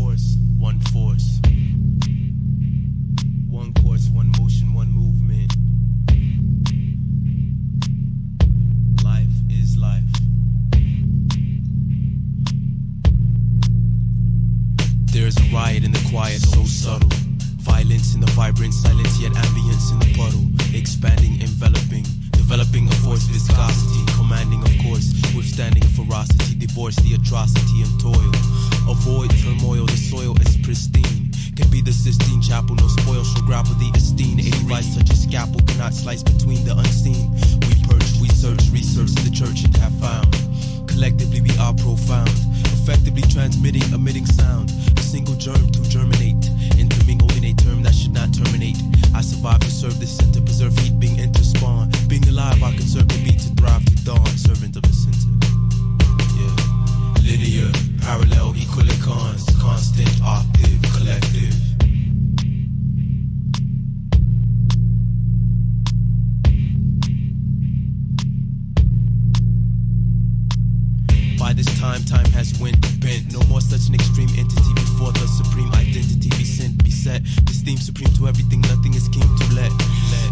force, one force. One course, one motion, one movement. Life is life. There's a riot in the quiet, so subtle. Violence in the vibrant silence, yet ambience in the puddle. Expanding, enveloping, developing a force viscosity. Commanding, of course, withstanding ferocity. Divorce the atrocity and toil. Avoid turmoil, the soil is pristine. Can be the Sistine Chapel, no spoil shall grapple the esteem. A device such as scalpel cannot slice between the unseen. We purge, we search, research the church and have found. Collectively we are profound, effectively transmitting, emitting sound. A single germ to germinate, intermingle in a term that should not terminate. I survive to serve the center, preserve heat, being interspawn. Being alive, I conserve the beat to thrive to dawn. Servant of the center. Yeah. Linear, parallel, equilicons, constant, octave, collective. By this time has went bent. No more such an extreme entity before the supreme identity be sent, be set. This theme supreme to everything, nothing is king to let.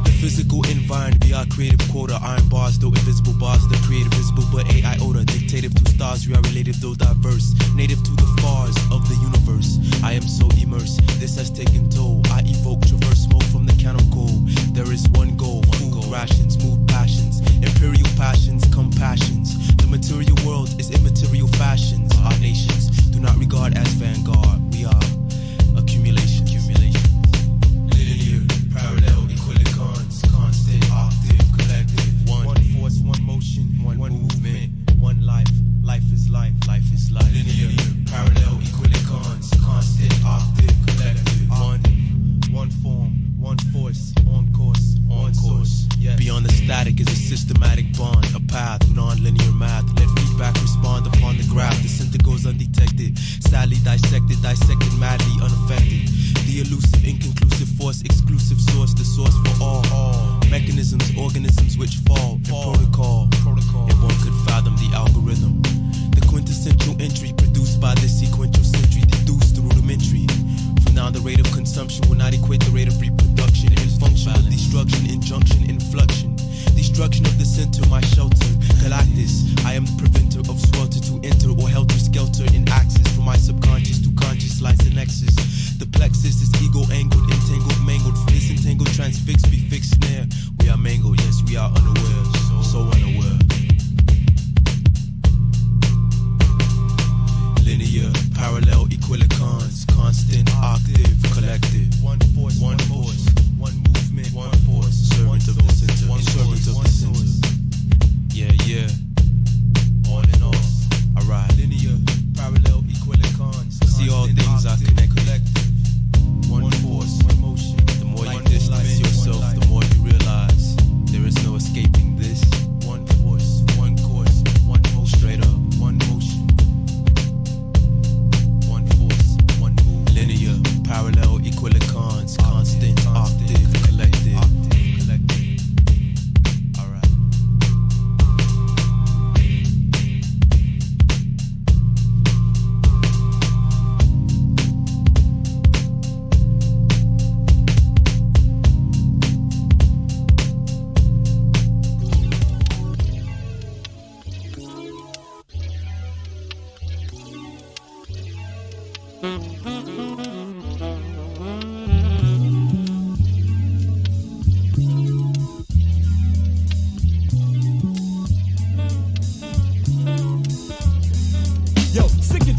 The physical environment be our creative quota. Iron bars, though invisible bars, the creative visible, but a iota. Dictative to stars, we are related though diverse. Native to the fars of the universe. I am so immersed, this has taken toll. I evoke traverse smoke from the counter goal. There is one goal, food rations, mood passions. Imperial passions, compassions. The material world is immaterial fashions. Our nations do not regard as vanguard. We are accumulation. Linear, parallel, equilicons, constant, octave, collective. One force, one motion, one movement, one life. Life is life, life is life. Linear, parallel, equilicons, constant, octave, collective. One form, one force, on course, on source. Yes. Beyond the static is a systematic bond, a path, non-linear math. Let feedback respond upon the graph. The center goes undetected, sadly dissected madly unaffected. The elusive, inconclusive force, exclusive source, the source for all. Mechanisms, organisms which fall in protocol. If one could fathom the algorithm. The quintessential entry produced by this sequential century, deduced the rudimentary. For now, the rate of consumption will not equate the rate of reproduction. In functional destruction, injunction, inflection. Destruction of the center, my shelter. Galactus, I am the preventer of swelter to enter or helter-skelter in axis. From my subconscious to conscious lies the nexus. The plexus is ego angled, entangled, mangled. Disentangled, transfixed, be fixed snare. We are mangled, yes, we are unaware, so unaware. Linear, parallel, equilicons, constant, octave, collective. One force, one movement, one force. Servant of the center, servant of the center. Yeah. On and off. Alright. Linear, parallel, equilicons. See all things are connected. One force, one motion. The more you distance yourself, the more you realize there is no escaping this. One force, one course, one motion. Straight up, one motion. One force, one move. Linear, parallel, equilicons, constant, octave, collective.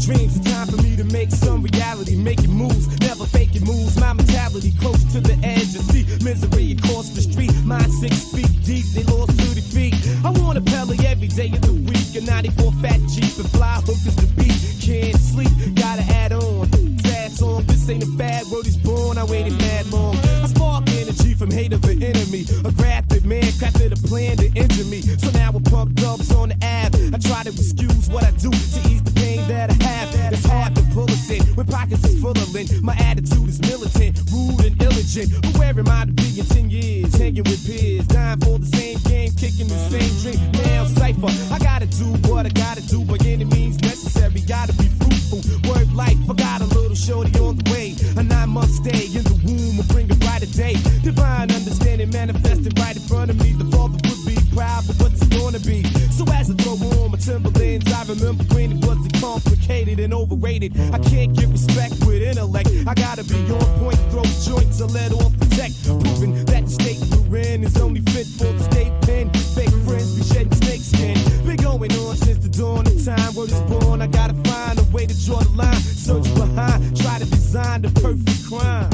Dreams, it's time for me to make some reality. Make it moves, never fake it moves. My mentality close to the edge of see misery across the street. Mine 6 feet deep, they lost 30 feet. I want a Pele every day of the week. A 94 fat Jeep and fly hookers to beat. Can't sleep, gotta add on. Sad song, this ain't a fad. Word is born, I waited mad long. I spark energy from hate of an enemy. A graphic man crafted a plan to injure me. So now I pump dubs on the ab. I try to excuse what I do to ease the pain that I have. It's hard to pull it in when pockets is full of lint. My attitude is militant, rude and illigent. But where am I to be in 10 years? Hanging with peers, dying for the same game, kicking the same drink. Now cypher, I gotta do what I gotta do by any means necessary. Gotta be fruitful, word life. I got a little shorty on the way. A 9-month stay in the womb will bring a brighter day. Divine understanding manifested right in front of me. The father would be proud for what's it gonna be. So as I throw on my Timberlands, I remember when it wasn't complicated and overrated. I can't get respect with intellect. I gotta be on point, throw joints, to let off the tech, proving that the state we're in is only fit for the state pen. Fake friends be shedding snake skin. Been going on since the dawn of time. Word is born, I gotta find a way to draw the line. Search behind, try to design the perfect crime.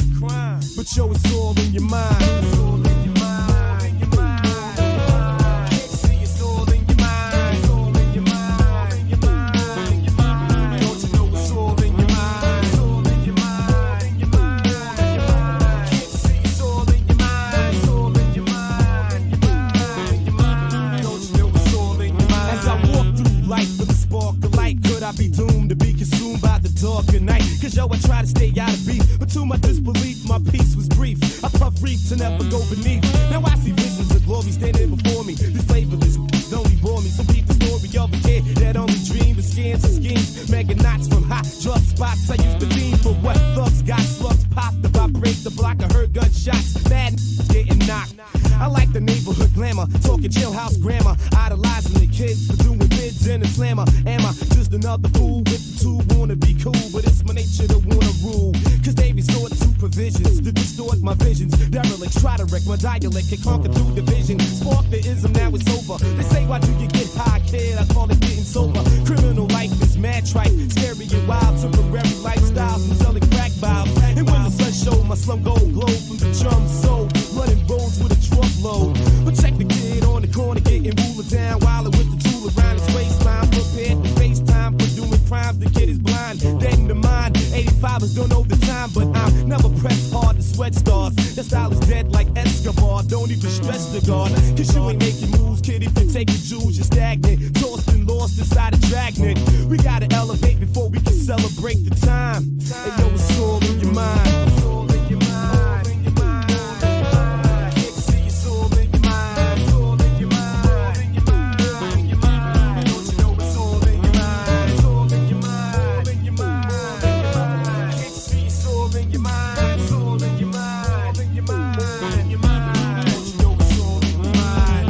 But yo, it's all in your mind. It's all in your mind. In your mind. Can't you see it's all in your mind? It's all in your mind. In your mind. In your mind. Don't you know it's all in your mind? It's all in your mind. In your mind. In your mind. Can't you see it's all in your mind? It's all in your mind. In your mind. In your mind. Don't you know it's all in your mind? As I walk through life with a spark of light, could I be doomed to be consumed by the dark of night? Cause yo, I try to stay out of beat, but to my disbelief, my peace was brief. I puff reef to never go beneath. Now I see visions of glory standing before me. This flavorless only bore me. So keep the story of a kid that only dreamed of scams and schemes. Mega knots from hot drug spots. I used to lean for what thugs got. Slugs popped if I break the block. I heard gunshots. Mad getting knocked. I like the neighborhood glamour, talking jailhouse grammar, idolizing the kids for doing bids in a slammer. Am I just another fool with the two wanna be cool? But it's my nature to wanna rule, cause they resort to provisions to distort my visions. Derelicts try to wreck my dialect, can conquer through division. Spark the ism, now it's over. They say, why do you get high, kid? I call it getting sober. Criminal life is mad trite, scary and wild, temporary lifestyles and selling crack vials. And when the sun showed, my slum gold glow from the chum soul, running roads with a truckload. But check the kid on the corner getting ruler down, wildin' with the tool around his waistline, prepared for FaceTime for doing crimes. The kid is blind, dead in the mind. 85ers don't know the time, but I'm never pressed hard to sweat stars. That style is dead like Escobar. Don't even stress the guard, cause you ain't making moves, kid. If you take the jewels, you're stagnant, tossed and lost inside a dragnet. We gotta elevate before we can celebrate the time. And yo, it's all in your mind. It's all in your mind. In your mind. Can't you see it's all in your mind? It's all in your mind. In your mind. In your mind. Don't you know it's all in your mind? It's all in your mind. In your mind. In your mind. Can't you see it's all in your mind? It's all in your mind. In your mind. In your mind. Don't you know it's all in your mind?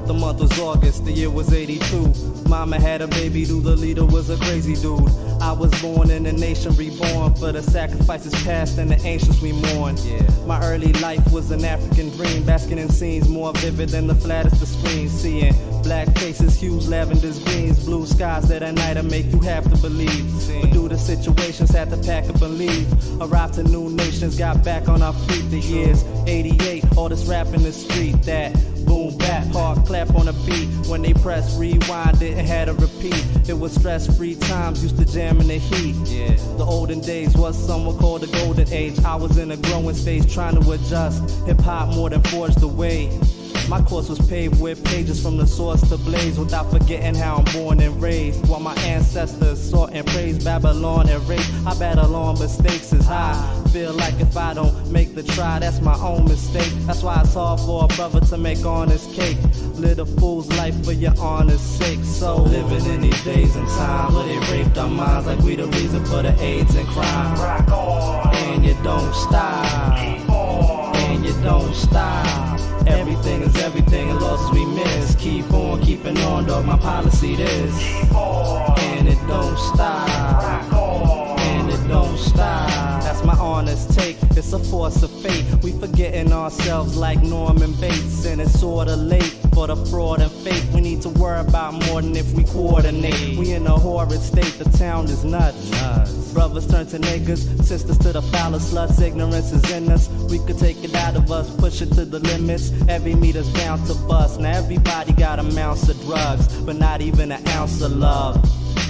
The month was August, the year was 82. Mama had a baby, the leader was a crazy dude. I was born in a nation reborn, for the sacrifices past and the ancients we mourn. My early life was an African dream, basking in scenes more vivid than the flattest of screens. Seeing black faces, hues, lavenders, greens, blue skies that at night make you have to believe. But due to situations, had to pack up and leave. Arrived to new nations, got back on our feet. The years 88, all this rap in the street, that boom bap, hard clap on a beat. When they press rewind, didn't have to repeat. It was stress-free times, used to jam in the heat. The olden days was somewhat called the golden age. I was in a growing stage trying to adjust. Hip-hop more than forged the way. My course was paved with pages from the source to blaze, without forgetting how I'm born and raised. While my ancestors sought and praised Babylon and race, I battle on, but stakes is high. Feel like if I don't make the try, that's my own mistake. That's why it's hard for a brother to make honest cake. Live a fool's life for your honest sake. So living in these days and times where they raped our minds like we the reason for the AIDS and crime. Rock on, and you don't stop. Keep on, and you don't stop. Everything is everything, and losses we miss. keep on keeping on, dog. My policy this, and it don't stop, and it don't stop. That's my honest take. It's a force of fate. We forgetting ourselves like Norman Bates, and it's sorta late for the fraud and fake. We need to worry about more than if we coordinate. We in a horrid state. The town is nuts. Brothers turn to niggas, sisters to the foul sluts. Ignorance is in us. We could take it out of us, push it to the limits. Every meter's bound to bust. Now everybody got an ounce of drugs, but not even an ounce of love.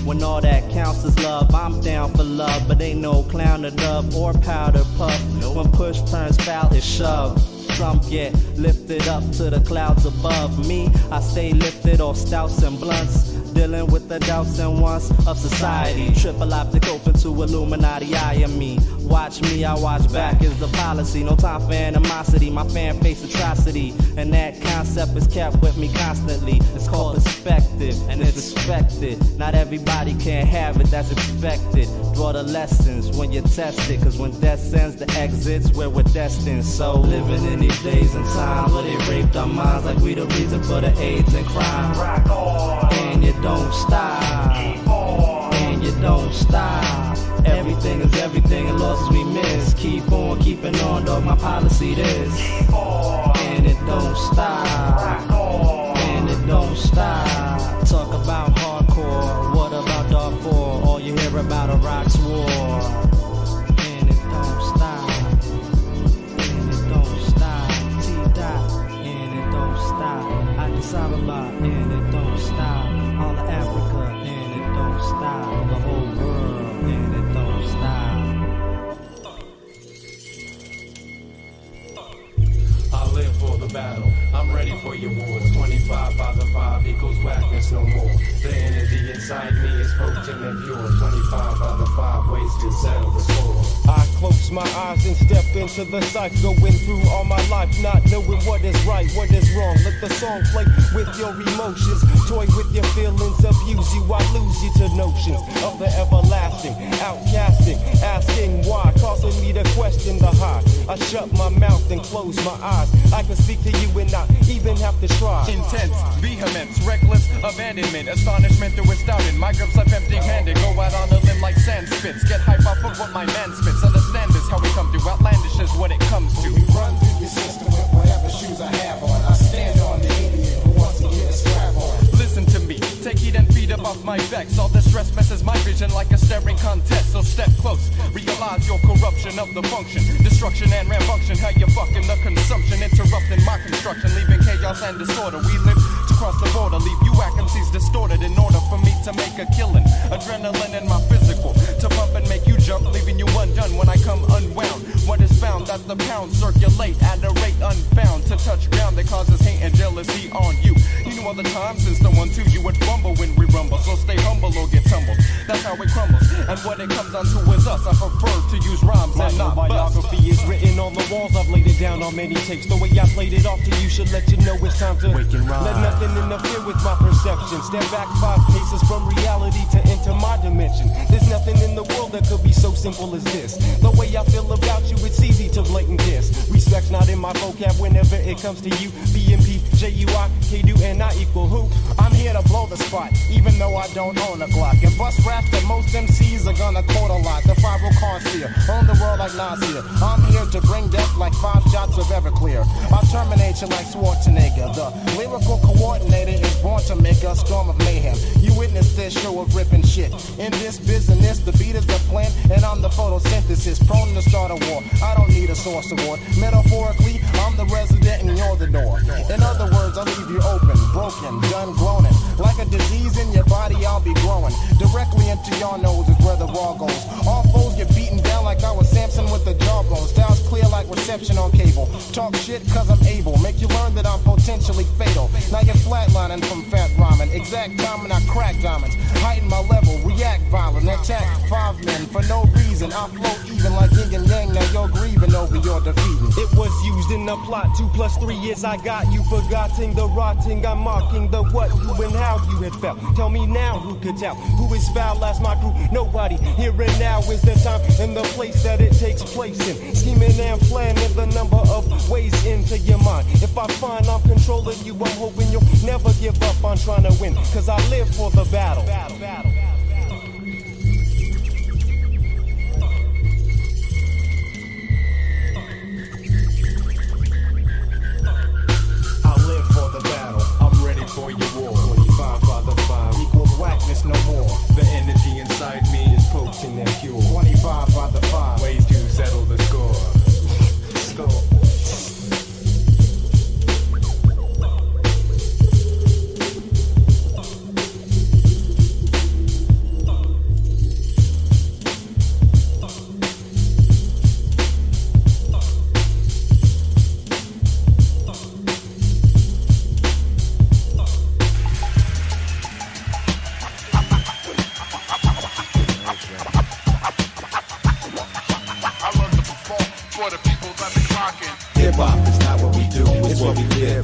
When all that counts is love, I'm down for love, but ain't no clown to dub or powder puff. When push turns foul, it's shoved. Some get lifted up to the clouds above me. I stay lifted off stouts and blunts, dealing with the doubts and wants of society. Triple optic open to Illuminati, eye in me. Watch me, I watch back is the policy. No time for animosity, my fan face atrocity, and that concept is kept with me constantly. It's called perspective, and it's respected. Not everybody can have it, that's expected. Draw the lessons when you test it, cause when death sends the exits where we're destined. So living in these days and times where they raped our minds like we the reason for the AIDS and crime. And you don't stop, and you don't stop. Everything is everything, and losses we miss. Keep on keeping on, dog. My policy this, and it don't stop, and it don't stop. Talk about hardcore, what about Darfur? All you hear about Iraq's war, and it don't stop, and it don't stop. T-Dot, and it don't stop. Addis Ababa, and it don't stop. All of Africa, and it don't stop. The whole world, and it don't stop. I live for the battle. I'm ready for your wars. 25 by the 5 equals whackness no more. The energy inside me is potent and pure. 25 by the 5 ways to settle the score. I close my eyes and step into the sight, going through all my life, not knowing what is right, what is wrong. Let the song play with your emotions, toy with your feelings, abuse you, I lose you to notions of the everlasting, outcasting, asking why, causing me to question the high. I shut my mouth and close my eyes. I can speak to you and not even have to try. Intense, vehemence, reckless abandonment, astonishment through astounding. My grip's left empty-handed, go out on a limb like sand spits. Get hype off of what my man spits. Understand this, how we come through. Outlandish is what it comes to. You run through your system with whatever shoes I have on. I stand on the idiot who wants to get a scrap on. Listen to me, take heat and feed up off my vex. All the stress messes my vision like a staring contest. So step close, realize your corruption of the function, destruction and rambunctious. How you fucking the consumption, interrupting my construction, leaving chaos and disorder. We live to cross the border, leave you MCs distorted in order for me to make a killing. Adrenaline in my physical to pump and make you jump, leaving you undone when I come unwound. What is found that the pounds circulate at a rate unbound to touch ground that causes hate and jealousy on you. You know all the time since the 1 2 you would fumble when we rumble, so stay humble or get tumbled. That's how it crumbles, and what it comes down to is us. I prefer to use rhymes and not biography is written on the walls. I've laid it down on many tapes. The way I played it off to you should let you know it's time to wake and rhyme. Let nothing interfere with my perception. Step back 5 paces from reality to enter my dimension. There's nothing in the world that could be so simple as this. The way I feel about you, it's easy to blatant diss. Respect's not in my vocab whenever it comes to you. BMP, JUI, KDU, and I equal who? I'm here to blow the spot, even though I don't own a Glock. And bust raps that most MCs are gonna quote a lot. The 5 cars fear, own the world like Nasir. I'm here to bring death like 5 shots of Everclear. I'll terminate you like Schwarzenegger. The lyrical coordinator is born to make a storm of mayhem. You witness this show of ripping shit. In this business, the beat is the plan, and I'm the photosynthesis, prone to start a war. I don't need a source award. Metaphorically, I'm the resident and you're the door. In other words, I'll leave you open, broken, done groaning. Like a disease in your body, I'll be growing. Directly into your nose is where the raw goes. All foes get beaten down like I was Samson with the jawbone. Styles clear like reception on cable. Talk shit cause I'm able. Make you learn that I'm potentially fatal. Now you're flatlining from fat rhyming. Exact time when I crack diamonds. Heighten my level, react violent. Attack 5 men for no reason. I flow even like yin and yang. Now you're grieving over your defeating. It was used in the plot. 2 + 3 years I got you forgetting the rotting. I'm mocking the what, who, and how you had felt. Tell me now who could tell. Who is foul as my crew? Nobody. Here and now is the time and the place place that it takes place in. Scheming and planning the number of ways into your mind. If I find I'm controlling you, I'm hoping you'll never give up on trying to win. Cause I live for the battle. For your war, 25 by the 5 equals whackness no more. The energy inside me is potent and pure. 25 by the 5 ways to settle the score.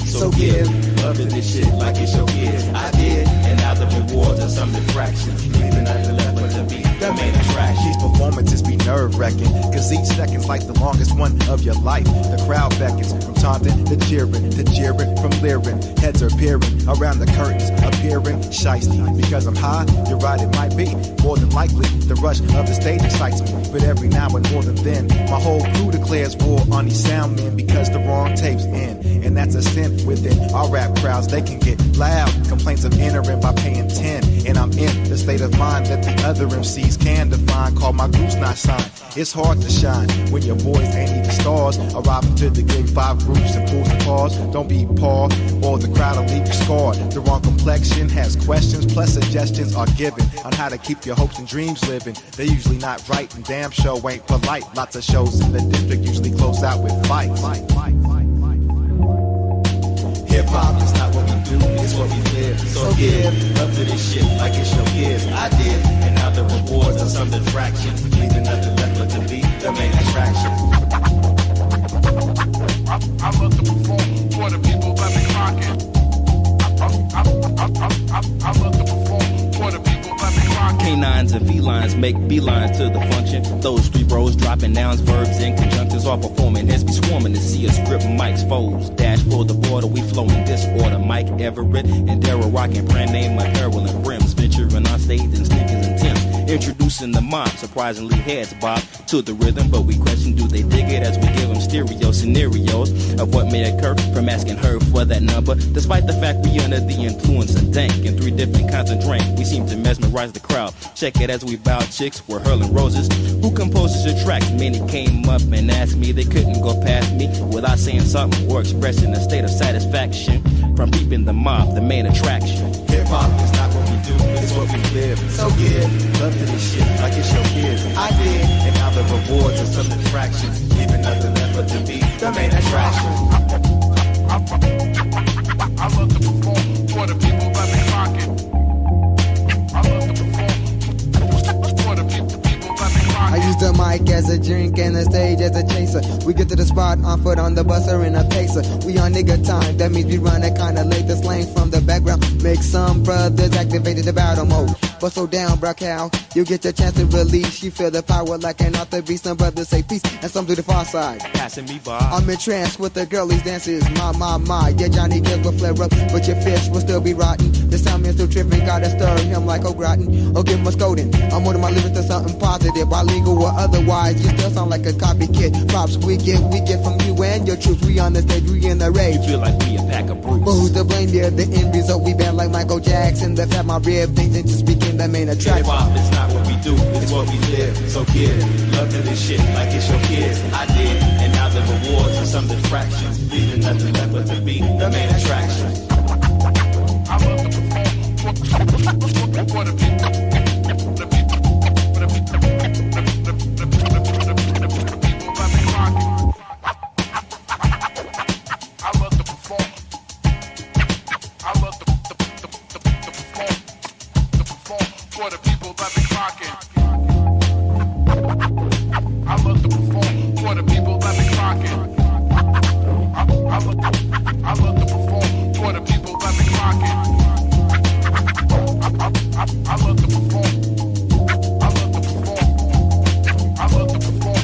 So give, loving this shit like it's your kids. I did, and now the rewards are some distractions. Leaving nothing left but to be the main attraction. These performances be nerve-wracking, cause each second's like the longest one of your life. The crowd beckons from taunting to jeering from leering. Heads are peering around the curtains, appearing shiesty. Because I'm high, you're right, it might be. More than likely, the rush of the stage excites me. But every now and more than then, my whole crew declares war on these sound men because the wrong tape's in. And that's a sin within our rap crowds. They can get loud, complaints of entering by paying 10. And I'm in the state of mind that the other MCs can define. Call my group's not signed. It's hard to shine when your boys ain't even stars. Arriving to the gig, 5 groups and pools and cars. Don't be Paul or the crowd will leave you scarred. The wrong complexion has questions, plus suggestions are given on how to keep your hopes and dreams living. They're usually not right and damn show ain't polite. Lots of shows in the district usually close out with fights. Hip hop is not what we do, it's what we live. So give up to this shit like it's your kids. I did, and now the rewards are some distraction. Leaving nothing left but to be the main attraction. I love to perform for the people that be rocking. I love to perform for the people that be rocking. Canines and felines make beelines to the function. Those 3 bros dropping nouns, verbs, and conjunctions all performing. Heads be swarming to see us grip mics, foes. Dash for the border, we flow in disorder. Mike Everett and Daryl rocking brand name apparel and brims. Venturing on stage in sneakers and Timbs. Introducing the mob, surprisingly heads bob to the rhythm. But we question, do they dig it as we give them stereo scenarios of what may occur from asking her for that number. Despite the fact we under the influence of dank and 3 different kinds of drink, we seem to mesmerize the crowd. Check it as we bow chicks, we're hurling roses. Who composes your tracks? Many came up and asked me, they couldn't go past me without saying something or expressing a state of satisfaction from peeping the mob, the main attraction. Hip hop is not what we do, it's what we live. So give love to this shit like it's your kids. I did, and now the rewards are some distractions. Leaving nothing left but to be the main attraction. I love to perform for the people that be rocking. I love to perform for the people that be rocking. I use the mic as a drink and the stage as a chaser. We get to the spot on foot on the bus or in a pacer. We on nigga time, that means we running kinda late. The slang from the background makes some brothers activated the battle mode. But so down, bruh, cow, you get your chance to release. You feel the power like an author beast. Some brothers say peace and some to the far side. Passing me by. I'm in trance with the girlies dances. My. Yeah, Johnny Gibbs will flare up, but your fish will still be rotten. The sound man still tripping, gotta stir him like O'Groton. Or give him a scolding. I'm one of my lyrics to something positive, bilingual or otherwise. You still sound like a copycat. Props we get from you and your troops. We on the stage, we in the rage. You feel like we a pack of brutes. But who's to blame there? The end result, we bad like Michael Jackson. The fat my rib things into speaking the main attraction. Hip hop is not what we do, it's what we live. So give love to this shit like it's your kids. I did, and now the rewards are some distractions. Leaving nothing left but to be the main attraction. I love to perform for the people. I love to perform.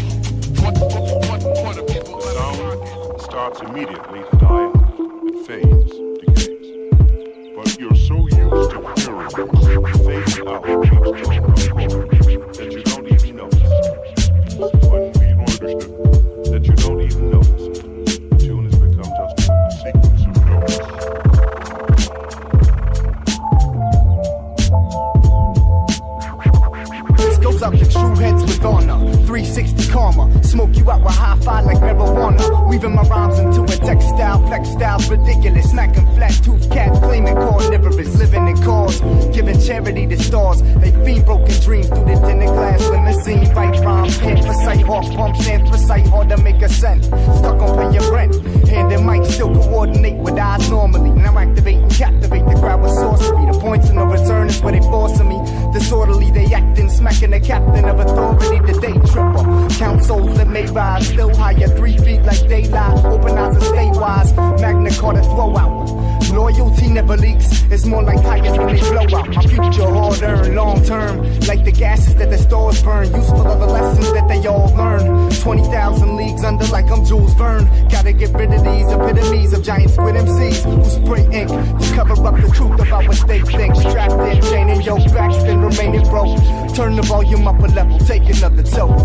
subjects, true heads with honor. 360 karma, smoke you out with hi-fi like marijuana. Weaving my rhymes into a textile, flex styles ridiculous. Smacking flat tooth cats, claiming carnivorous, living in cars, giving charity to stars. They feed broken dreams through the tinted glass limousine. Right rhymes, can't recite, hawk pumps, and precise, hard to make a sense. Stuck on paying rent, hand and mic still coordinate with eyes normally. Now activate and captivate the crowd with sorcery. The points of no return is where they forcing me. Disorderly, they acting, smacking the captain of authority, the day tripper. Count souls that may rise, still higher, 3 feet like daylight. Open eyes and stay wise, Magna Carta throw out. Loyalty never leaks, it's more like tires when they blow out. My future hard earned, long term, like the gases that the stores burn. Useful are the lessons that they all learn. 20,000 leagues under like I'm Jules Verne. Gotta get rid of these epitomes of giant squid MCs who spray ink to cover up the truth about what they think. Strapped in, chain and yoke, back still remaining broke. Turn the volume up a level, take another toke.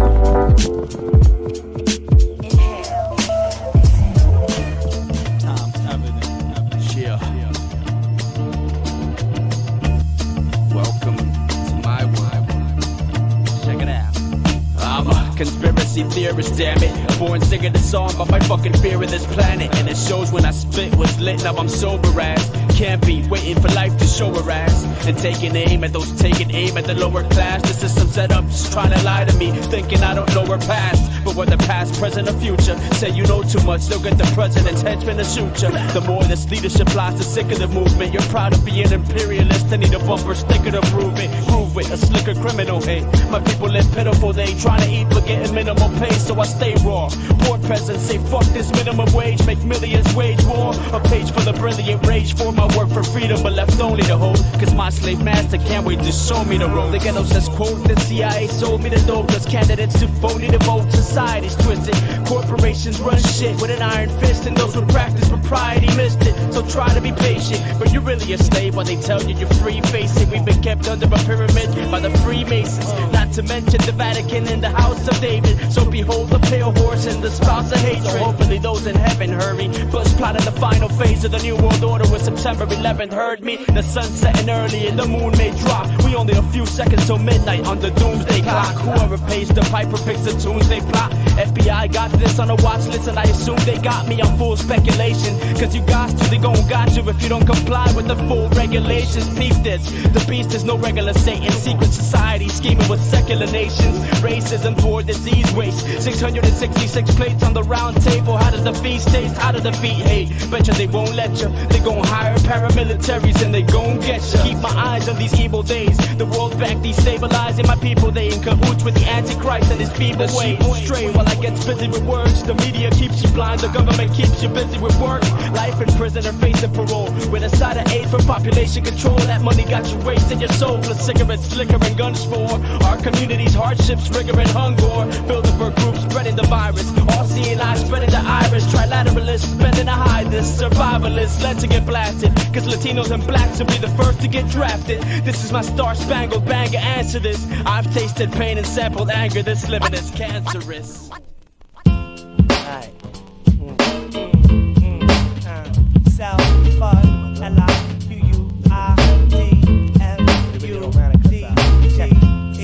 Conspiracy theorist, damn it. Born singing the song about my fucking fear of this planet. And it shows when I spit was lit, now I'm sober as. Can't be waiting for life to show her ass. And taking aim at those taking aim at the lower class. The system set up just trying to lie to me, thinking I don't know her past. But whether past, present, or future, say you know too much, they'll get the president's henchmen to shoot you. The more this leadership lies, the sicker the movement. You're proud of being imperialist, I need a bumper sticker to prove it. Prove it, a slicker criminal, hey. My people live pitiful, they ain't trying to eat but getting minimal pay, so I stay raw. Poor peasants say fuck this minimum wage, make millions wage war. A page for the brilliant rage for my work for freedom, but left only to hold. Cause my slave master can't wait to show me the road. The ghetto says quote, the CIA sold me the dope. Cause candidates too phony to vote, society's twisted. Corporations run shit with an iron fist, and those who practice propriety missed it. So try to be patient, but you're really a slave while they tell you you're free. Face it, we've been kept under a pyramid by the Freemasons. Not to mention the Vatican and the House of David. So behold the pale horse and the spouse of hatred. So hopefully those in heaven hurry. Bush plotting the final phase of the new world order with September 11th. Heard me? The sun setting early and the moon may drop. We only a few seconds till midnight on the doomsday clock. Whoever pays the piper picks the tunes they plot. FBI got this on a watch list and I assume they got me on full speculation. Cause you got to, they gon' got you if you don't comply with the full regulations. Peep this, the beast is no regular Satan. Secret society scheming with secular nations. Racism toward disease waste. 666 plates on the round table. How does the feast taste? How to defeat hate? Betcha they won't let you. They gon' hire paramilitaries and they gon' get you. Keep my eyes on these evil days. The World Bank destabilizing my people. They in cahoots with the Antichrist and his feeble ways. Stray while I get busy with words. The media keeps you blind. The government keeps you busy with work. Life in prison or facing parole. With a side of aid for population control. That money got you wasting your soul. Plus cigarettes, liquor, and guns for our community's hardships, rigor, and hunger. Bilderberg group spreading the virus. All seeing eyes spreading the iris. Trilateralists spending to hide this. Survivalists led to get blasted. Cause Latinos and blacks will be the first to get drafted. This is my star-spangled banger. Answer this. I've tasted pain and sampled anger. This living is cancerous.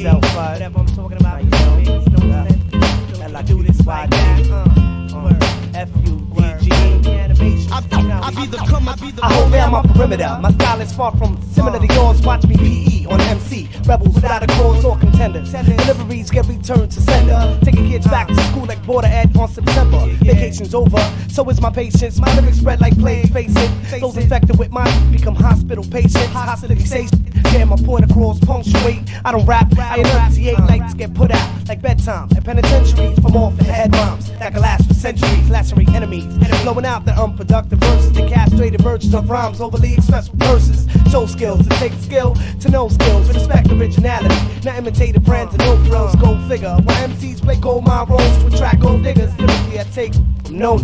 Whatever I'm talking about, you know, I do this why I hold down my perimeter. My style is far from similar to yours. Watch me PE on MC. Rebels without a cause or contenders. Deliveries get returned to sender. Taking kids back to school like border ed on September. Vacation's over, so is my patience. My lyrics spread like plague, face it. Those infected with mine become hospital patients. Hostility say yeah, my point across, punctuate. I don't rap, I enunciate. Lights get put out like bedtime at penitentiaries from off the head rhymes that can last for centuries, lacerate enemies, blowing out the unproductive verses, the castrated virgins of rhymes, overly expressed verses. Show skills, to take skill to know skills, respect originality, not imitate a brand to no frills. Go figure, while MCs play gold mine roles to attract gold diggers. Lyrically I take no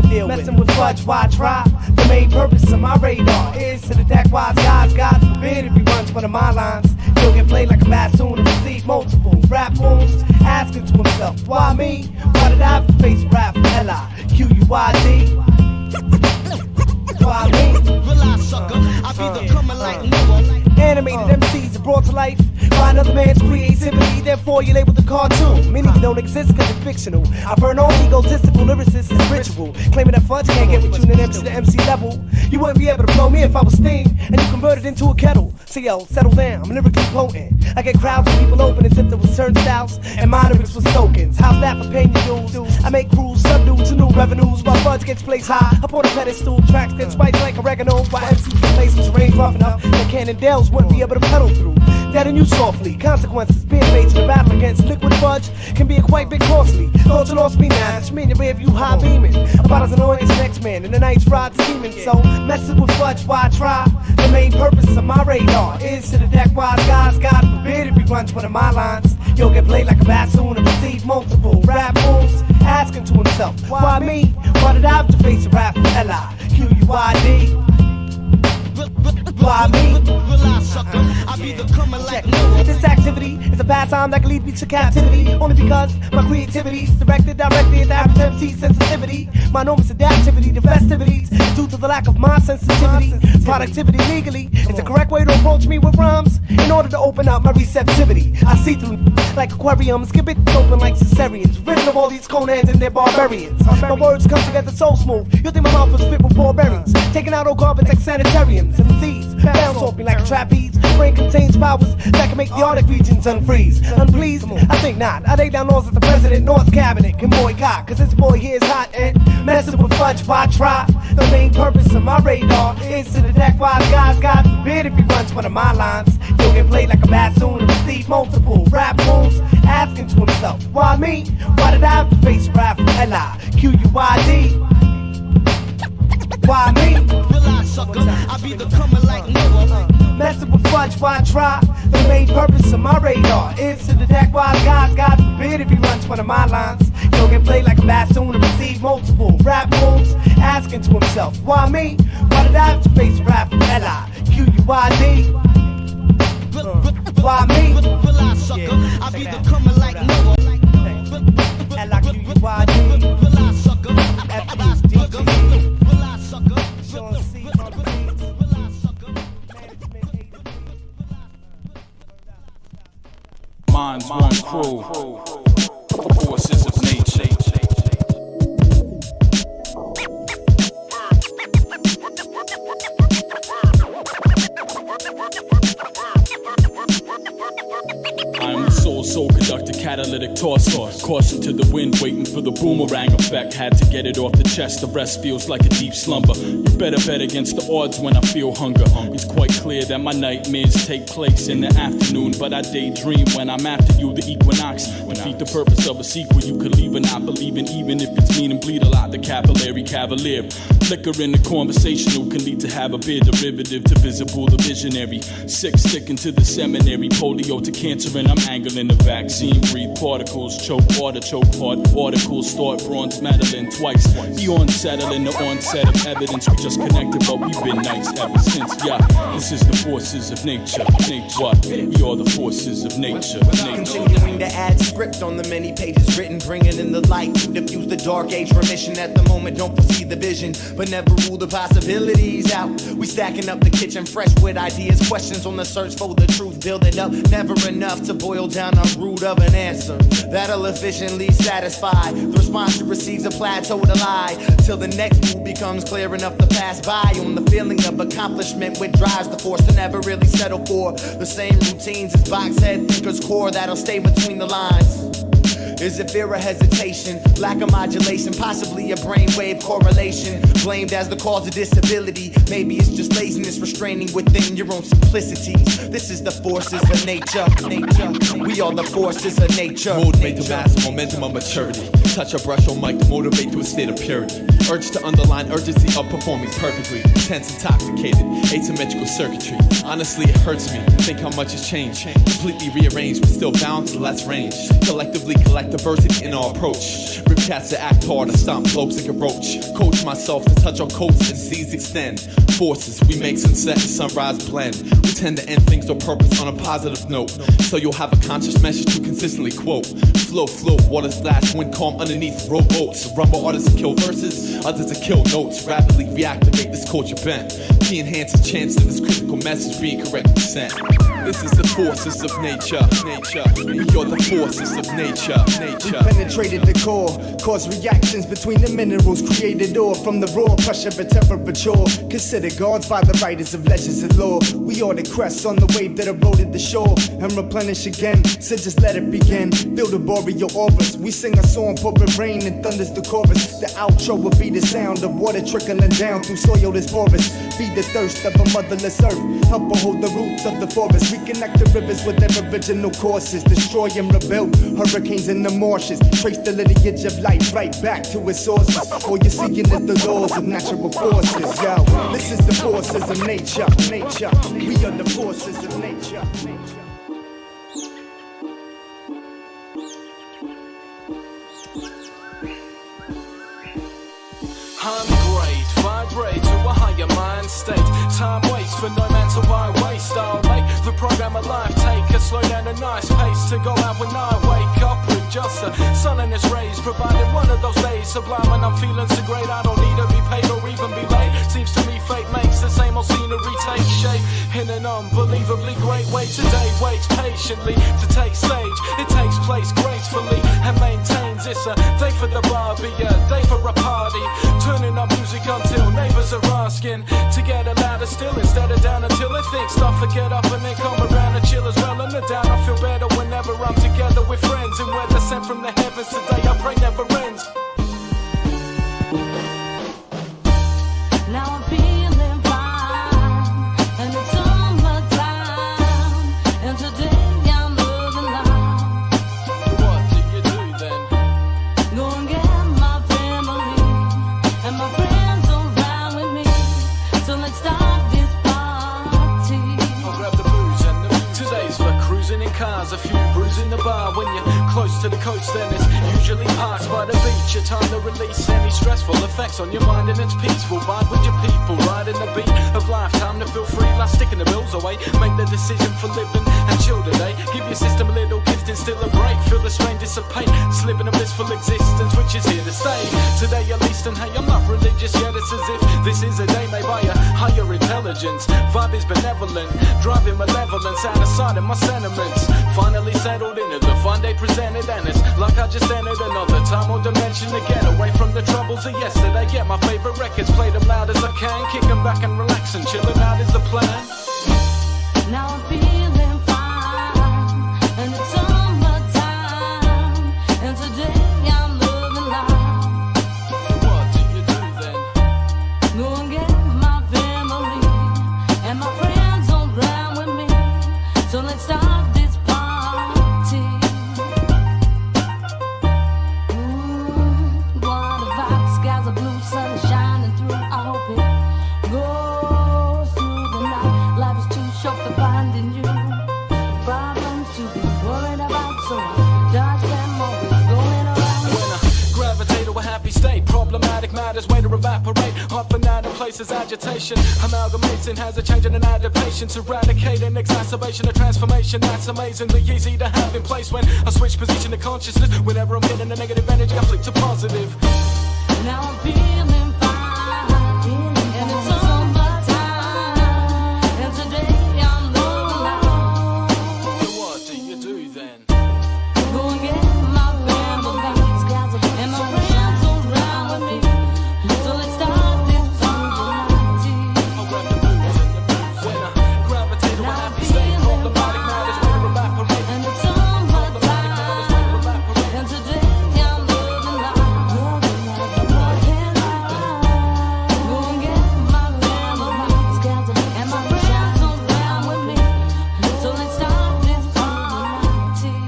deal messing with fudge, why try? The main purpose of my radar is to the deck wise guys. God forbid if he runs one of my lines, he'll get played like a bassoon and receive multiple rap wounds. Asking to himself, why me? Why did I have to face rap from L-I-Q-U-I-D? Why me? Realize, sucker, I be the coming like Noah. Animated MCs are brought to life by by another man's creativity. Therefore, you label the cartoon. Many don't exist because it's fictional. I burn all egotistical lyricists as ritual, claiming that fudge can't get with you in MC to MC level. You wouldn't be able to blow me if I was steam, and you converted into a kettle. So yo, settle down, I'm lyrically potent. I get crowds of people open as if there was turnstiles, and my lyrics was tokens. How's that for paying your dues? I make rules, subdue to new revenues, while fudge gets placed high up on a pedestal. Tracks get spiked like oregano, while MCs get placed with range rough enough that Cannondales wouldn't be able to pedal through. That and you softly, consequences being made to the battle against liquid fudge can be a quite bit costly. Thought you lost me now, it's me in your rear view high beaming. About as annoying as the next man, and the night's ride scheming. So, messing with fudge, why try? The main purpose of my radar is to the deck wise guys. God forbid if he runs one of my lines, you'll get played like a bassoon and receive multiple rap moves. Asking to himself, why me? Why did I have to face a rap from L-I-Q-U-I-D? Why me? This activity is a pastime that can lead me to captivity, only because my creativity is directed directly at the average MC sensitivity. My enormous adaptivity to festivities is due to the lack of my sensitivity. Productivity legally is the correct way to approach me with rhymes in order to open up my receptivity. I see through like aquariums, skip it open like cesareans, rid of all these conans and their barbarians. My words come together so smooth, you think my mouth was fit with poor berries, taking out old garbage like sanitariums. And the seeds bounce off me like a trapeze. Brain contains powers that can make the Arctic regions unfreeze. Unpleased? I think not. I lay down laws that the president, North's cabinet can boycott, cause this boy here is hot and messing with fudge, why try? The main purpose of my radar is to the deck wise guys. God forbid if he runs one of my lines, you'll get played like a bassoon and receive multiple rap moves. Asking to himself, why me? Why did I have to face rap from L-I-Q-U-I-D? Why me? Realize, sucker, I be the coming like Noah. Messing with fudge, why try? The main purpose of my radar is to the deck wise guys. God forbid if he runs one of my lines, you'll get played like a bassoon and receive multiple rap moves. Asking to himself, why me? Why did I have to face rap from L-I-Q-U-I-D? Why me? Realize, sucker, I be the coming like Noah. L-I-Q-U-I-D. Realize, sucker, F-U-D-G. Minds one crew, forces of nature. I'm the soul conductor, catalytic tosser. Caution to the wind, waiting for the boomerang effect. Had to get it off the chest, the rest feels like a deep slumber. You better bet against the odds when I feel hunger. It's quite clear that my nightmares take place in the afternoon, but I daydream when I'm after you, the equinox. Defeat the purpose of a sequel, you could leave or not believe in, even if it's mean and bleed a lot. The capillary cavalier, flicker in the conversational can lead to have a beer derivative to visible, the visionary. Sick, sticking to the seminary, polio to cancer, and I'm angling the vaccine. Breathe particles, choke water, choke heart. Articles start bronze medaling twice. Beyond settling the onset of evidence. We just connected, but we've been nice ever since. Yeah, this is the forces of nature. Nature, we are the forces of nature. Continuing to add script on the many pages written, bringing in the light to diffuse the dark age remission. At the moment, don't foresee the vision, but never rule the possibilities out. We stacking up the kitchen fresh with ideas, questions on the search for the truth, build it up. Never enough to boil down a root of an answer that'll efficiently satisfy the response you receives, a plateau to lie till the next move becomes clear enough to pass by on the feeling of accomplishment, which drives the force to never really settle for the same routines as box head thinkers core that'll stay between the lines. Is it fear or hesitation? Lack of modulation, possibly a brainwave correlation. Blamed as the cause of disability. Maybe it's just laziness restraining within your own simplicities. This is the forces of nature. We are the forces of nature. Motivate to mass momentum of maturity. Touch a brush on mic to motivate to a state of purity. Urge to underline urgency of performing perfectly. Tense, intoxicated, asymmetrical circuitry. Honestly, it hurts me. Think how much has changed. Completely rearranged, but still balanced, less range. Collectively collect diversity in our approach. Rip cats to act hard, to stomp slopes like a roach. Coach myself to touch our coats and seas extend. Forces, we make sunset and sunrise blend. We tend to end things on purpose on a positive note. So you'll have a conscious message to consistently quote. Flow, water splash, wind calm underneath rowboats. Rumble artists that kill verses, others that kill notes. Rapidly reactivate this culture bent. Key enhances chance of this critical message being correctly sent. This is the forces of nature. We are the forces of nature. We penetrated the core, caused reactions between the minerals, created ore from the raw pressure of temperature. Considered gods by the writers of legends of lore. We are the crests on the wave that eroded the shore and replenish again. So just let it begin. Feel the boreal auras. We sing a song, pouring rain and thunders the chorus. The outro will be the sound of water trickling down through soil that's porous. Feed the thirst of a motherless earth. Help her hold the roots of the forest. Reconnect the rivers with their original courses. Destroy and rebuild hurricanes in the marshes. Trace the lineage of life right back to its sources. All you're seeing is the laws of natural forces. Yo, this is the forces of nature. We are the forces of nature. Ungrade, vibrate to a higher mind state. Time waits for no man to buy waste. I'll make the program a life taker. Slow down a nice pace to go out when I wake up with just the sun and its rays. Providing one of those days sublime and I'm feeling so great. I don't need to be paid or even be late. Seems to me fate makes the same old scenery take shape in an unbelievably great way. Today waits patiently to take stage. It takes place gracefully and maintains. It's a day for the Barbie, a day for a party. Turning up music until neighbors are asking to get it louder still instead of down until they think stuff to get up and then come around and chill as well. And the down I feel better whenever I'm together with friends and weather sent from the heavens today I pray never ends. Now I'm feeling fine and it's summertime and today I'm living life. What do you do then? Go and get my family and my friends around with me. So let's start this party. I'll grab the booze and the today's for cruising in cars, a few brews in the bar. When you're close to the coast then it's usually parked by the beach. Your time to release any stressful effects on your mind and it's peaceful. Vibe with your people, riding the beat of life. Time to feel free like sticking the bills away. Make the decision for living and chill today. Give your system a little gift and still a break. Feel the strain dissipate, slip in a blissful existence which is here to stay. Today at least, and hey I'm not religious yet. It's as if this is a day made by a higher intelligence. Vibe is benevolent, driving malevolence out of sight of my sentiments. Finally settled into the fun day presented and it's like I just entered another time or dimension to get away from the troubles of yesterday. Get my favorite records, play them loud as I can. Kicking back and relaxing, chilling out is the plan. Now I'm feeling fine and it's summertime and today I'm living life. What do you do then? Go and get my family and my friends around with me. So let's start this party. What a vibe, skies are blue, sun is shining through. I hope it goes through the night. Life is too short for finding you. Problems to be worried about, so I dodge them always going around. When I gravitate to a happy state, problematic matters wait to evaporate. Up and down in places, agitation amalgamating has a change and an adaptation to eradicate an exacerbation, a transformation that's amazingly easy to have in place. When I switch position to consciousness, whenever I'm getting a negative energy, I flick to positive. Now I'm feeling fine and it's summertime and today I'm living life. So what do you do then? Go and get my family and my friends around with me. So let's start this party. I'll grab the booze and the booze. When I gravitate to a happy state, problematic matters wait to evaporate. And it's summertime and today I'm living life. Go and get my family and my friends around with me. So let's start this party.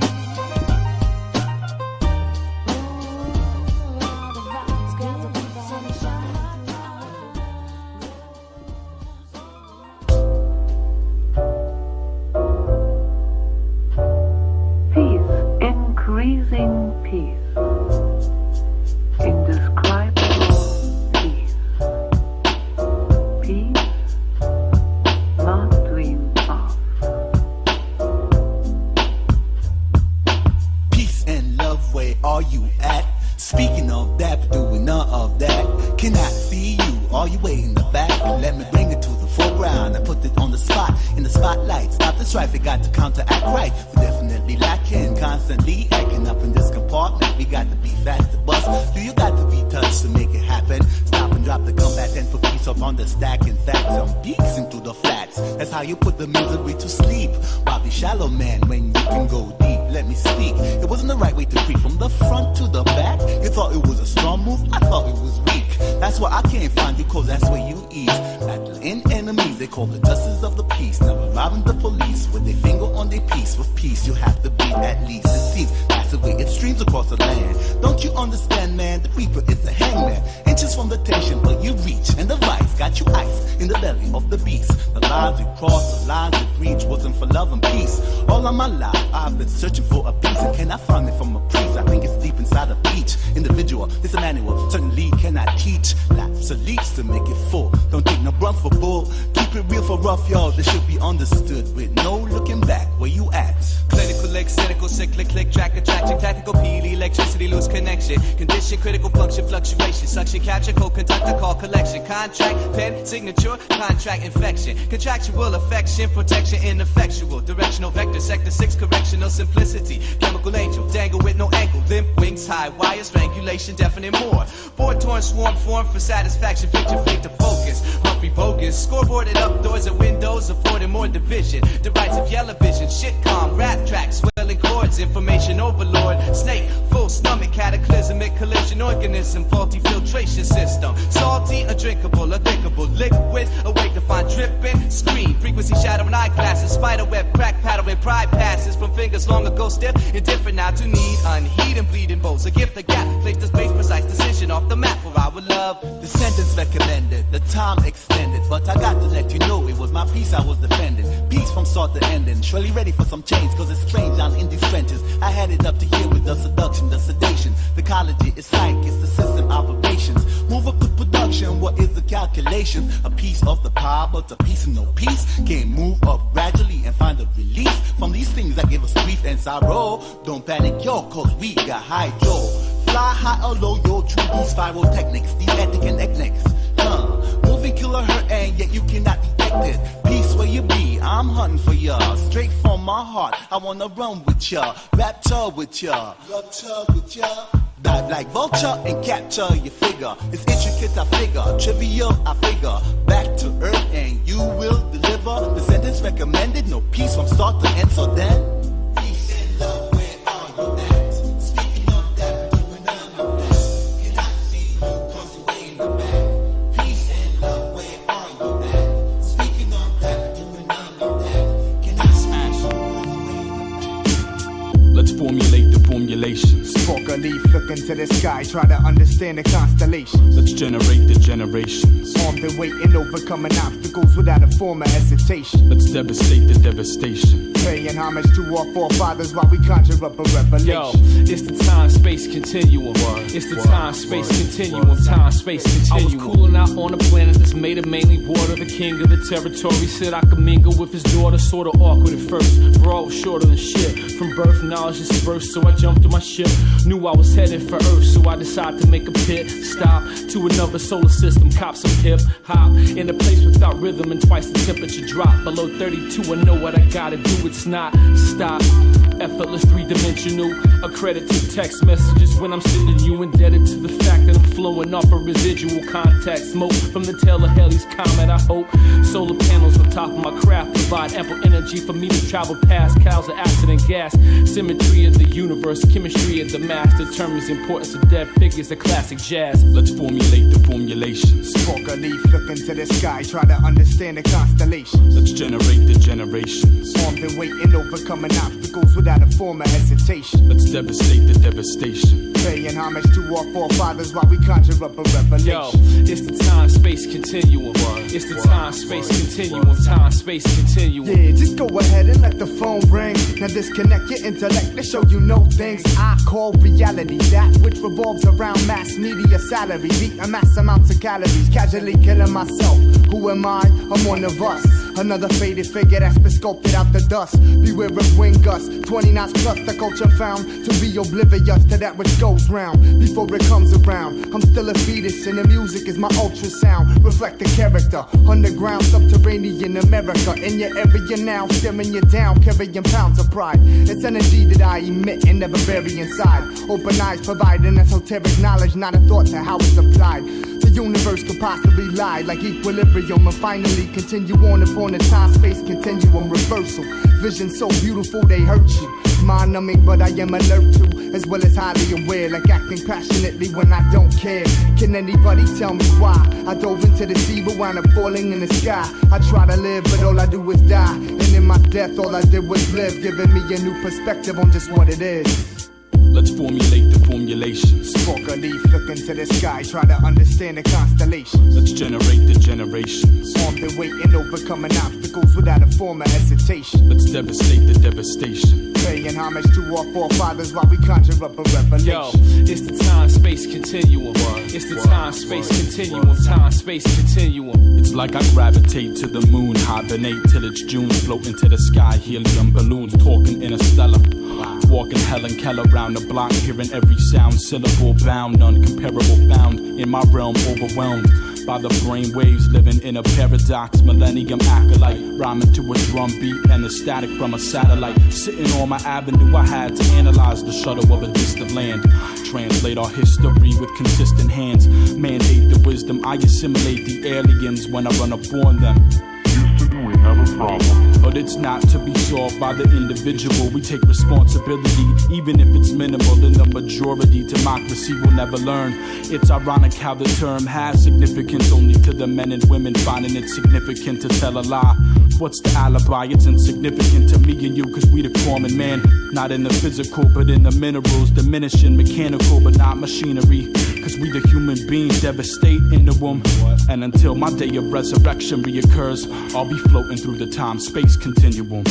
Peace, increasing peace, indescribable peace, peace not dreamed of. Peace and love, where are you at? Speaking of that, but doing none of that. Can I see you? Are you way in the back? Let me bring it to the foreground and put it on the spot, in the spotlight. Stop the traffic got to counteract right. We're definitely lacking, constantly acting up in this compartment. We got to be fast to bust. Do you got to be touched to make it happen? Stop and drop the combat and put peace up on the stack. In fact, some peaks into the flats. That's how you put the misery to sleep. Why be shallow, man, when you can go deep? Let me speak. It wasn't the right way to creep from the front to the back. You thought it was a strong move, I thought it was weak. That's why I can't find you, cause that's where you ease. Battling enemies, they call the justice of the peace. Never robbing the police with their finger on their piece. With peace, you have to be at least. It seems that's the way it streams across the land. Don't you understand, man? The reaper is the hangman. Inches from the tension, but you reach. And the vice got you ice in the belly of the beast. The lines we crossed, the lines we breached wasn't for love and peace. All of my life, I've been searching for a piece. And can I find it from a priest? I think it's deep inside of each individual. This a manual, certainly cannot teach. Laps or leaps to make it full. Don't take no brunt for bull. Keep it real for rough, y'all. This should be understood with no looking back. Where you at? Clinical, lick, cynical, cyclic, click, track, attraction, tactical, peel, electricity, loose connection, condition, critical function, fluctuation, suction, capture, co-conductor, call, collection, contract, pen, signature, contract, infection, contractual, affection, protection, ineffectual, directional vector, sector 6, correctional, simplicity, chemical angel, dangle with no ankle, limp wings, high wire, strangulation, definite more, board torn, swarm, form for satisfaction, picture, fake to focus, humpy bogus, scoreboarded up doors and windows, affording more division, the rights of yellow vision, shit calm, rap tracks, swelling chords, information overlord, snake, full stomach, cataclysmic collision organism, faulty filtration system, salty, undrinkable, unthinkable, liquid, awake to find dripping, screen, frequency shadowing eyeglasses, spider web, crack pattern, pride passes from fingers long ago stiff, indifferent now to need, unheeding, bleeding bows, a gift, a gap, place the space, precise decision off the map for our love. The sentence recommended, the time extended, but I got to let you know it was my peace I was defending. Peace from start to ending, surely ready for some change, cause it's strange down in these trenches. I had it up to here with the seduction, the sedation, the ecology, it's psych, it's the system operations. Move up to production, what is the calculation? A piece of the pie, but a piece of no peace. Can't move up gradually and find a release from these things that give us grief and sorrow. Don't panic, yo, cause we got hydro. Fly high or low, yo, true these spiral techniques, these ethic and techniques. Moving killer hurt and yet you cannot detect it. Peace where you be, I'm hunting for ya. Straight from my heart, I wanna run with ya. Rapture with ya. Rapture with ya. Dive like vulture and capture your figure. It's intricate, I figure. Trivial, I figure. Back to earth and you will deliver. The sentence recommended, no peace from start to end. So then, peace and love, where are you at? Speaking of that, doing none of that. Can I see you contemplating the back? Peace and love, where are you at? Speaking of that, doing none of that. Can I smash you? Let's formulate the formulations. Spark a leaf, look into the sky, try to understand the constellations. Let's generate the generations. Armed and waiting, overcoming obstacles without a form of hesitation. Let's devastate the devastation. Paying homage to our forefathers while we conjure up a revelation. Yo, it's the time-space continuum. It's the time-space continuum. Time-space continuum. I was cooling out on a planet that's made of mainly water. The king of the territory said I could mingle with his daughter. Sorta awkward at first. Bro, shorter than shit. From birth, knowledge dispersed, so I jumped to my ship. Knew I was headed for Earth, so I decided to make a pit stop to another solar system. Cop some hip-hop in a place without rhythm and twice the temperature drop. Below 32, I know what I gotta do. It's not stop. Effortless, three-dimensional. A credit to text messages when I'm sending you, indebted to the fact that I'm flowing off a residual contact. Smoke from the tail of Halley's Comet, I hope. Solar panels on top of my craft provide ample energy for me to travel past clouds of acid and gas. Symmetry of the universe, chemistry of the math determines the importance of dead figures of classic jazz. Let's formulate the formulations. Spark a leaf, look into the sky, try to understand the constellations. Let's generate the generations. Armed and waiting, overcoming obstacles without a form of hesitation. Let's devastate the devastation. Paying homage to our forefathers while we conjure up a revelation. Yo, it's the time-space continuum. It's the time-space continuum. Time-space continuum. Yeah, just go ahead and let the phone ring. Now disconnect your intellect to show you know things I call reality. That which revolves around mass media salary. Beat a mass amounts of calories. Casually killing myself. Who am I? I'm one of us. Another faded figure that's been sculpted out the dust. Beware of wing gusts. 20 knots plus the culture found to be oblivious to that which goes round before it comes around. I'm still a fetus and the music is my ultrasound. Reflect the character, underground, subterranean America. In your area now, staring you down, carrying pounds of pride. It's energy that I emit and never bury inside. Open eyes providing esoteric knowledge, not a thought to how it's applied. The universe could possibly lie like equilibrium and finally continue on upon a time-space continuum reversal. Vision so beautiful they hurt you. Mind numbing, but I am alert to, as well as highly aware, like acting passionately when I don't care. Can anybody tell me why I dove into the sea but wound up falling in the sky? I try to live, but all I do is die. And in my death, all I did was live, giving me a new perspective on just what it is. Let's formulate the formulation. Spark a leaf, look into the sky, try to understand the constellations. Let's generate the generations. On their way and overcoming obstacles without a form of hesitation. Let's devastate the devastation. Paying homage to our forefathers while we conjure up a revelation. Yo, it's the time-space continuum. It's the time-space continuum. Time-space continuum. It's like I gravitate to the moon, hibernate till it's June, float into the sky, helium balloons, talking interstellar. Walking Helen Keller round the block, hearing every sound, syllable bound, uncomparable found in my realm, overwhelmed by the brain waves, living in a paradox, millennium acolyte, rhyming to a drum beat and the static from a satellite. Sitting on my avenue, I had to analyze the shuttle of a distant land, translate our history with consistent hands, mandate the wisdom, I assimilate the aliens when I run up on them. Houston, we have a problem. But it's not to be solved by the individual. We take responsibility, even if it's minimal. In the majority, democracy will never learn. It's ironic how the term has significance only to the men and women, finding it significant to tell a lie. What's the alibi? It's insignificant to me and you, cause we the common man. Not in the physical, but in the minerals. Diminishing mechanical, but not machinery. Cause we the human beings devastate in the womb. And until my day of resurrection reoccurs, I'll be floating through the time-space continuum.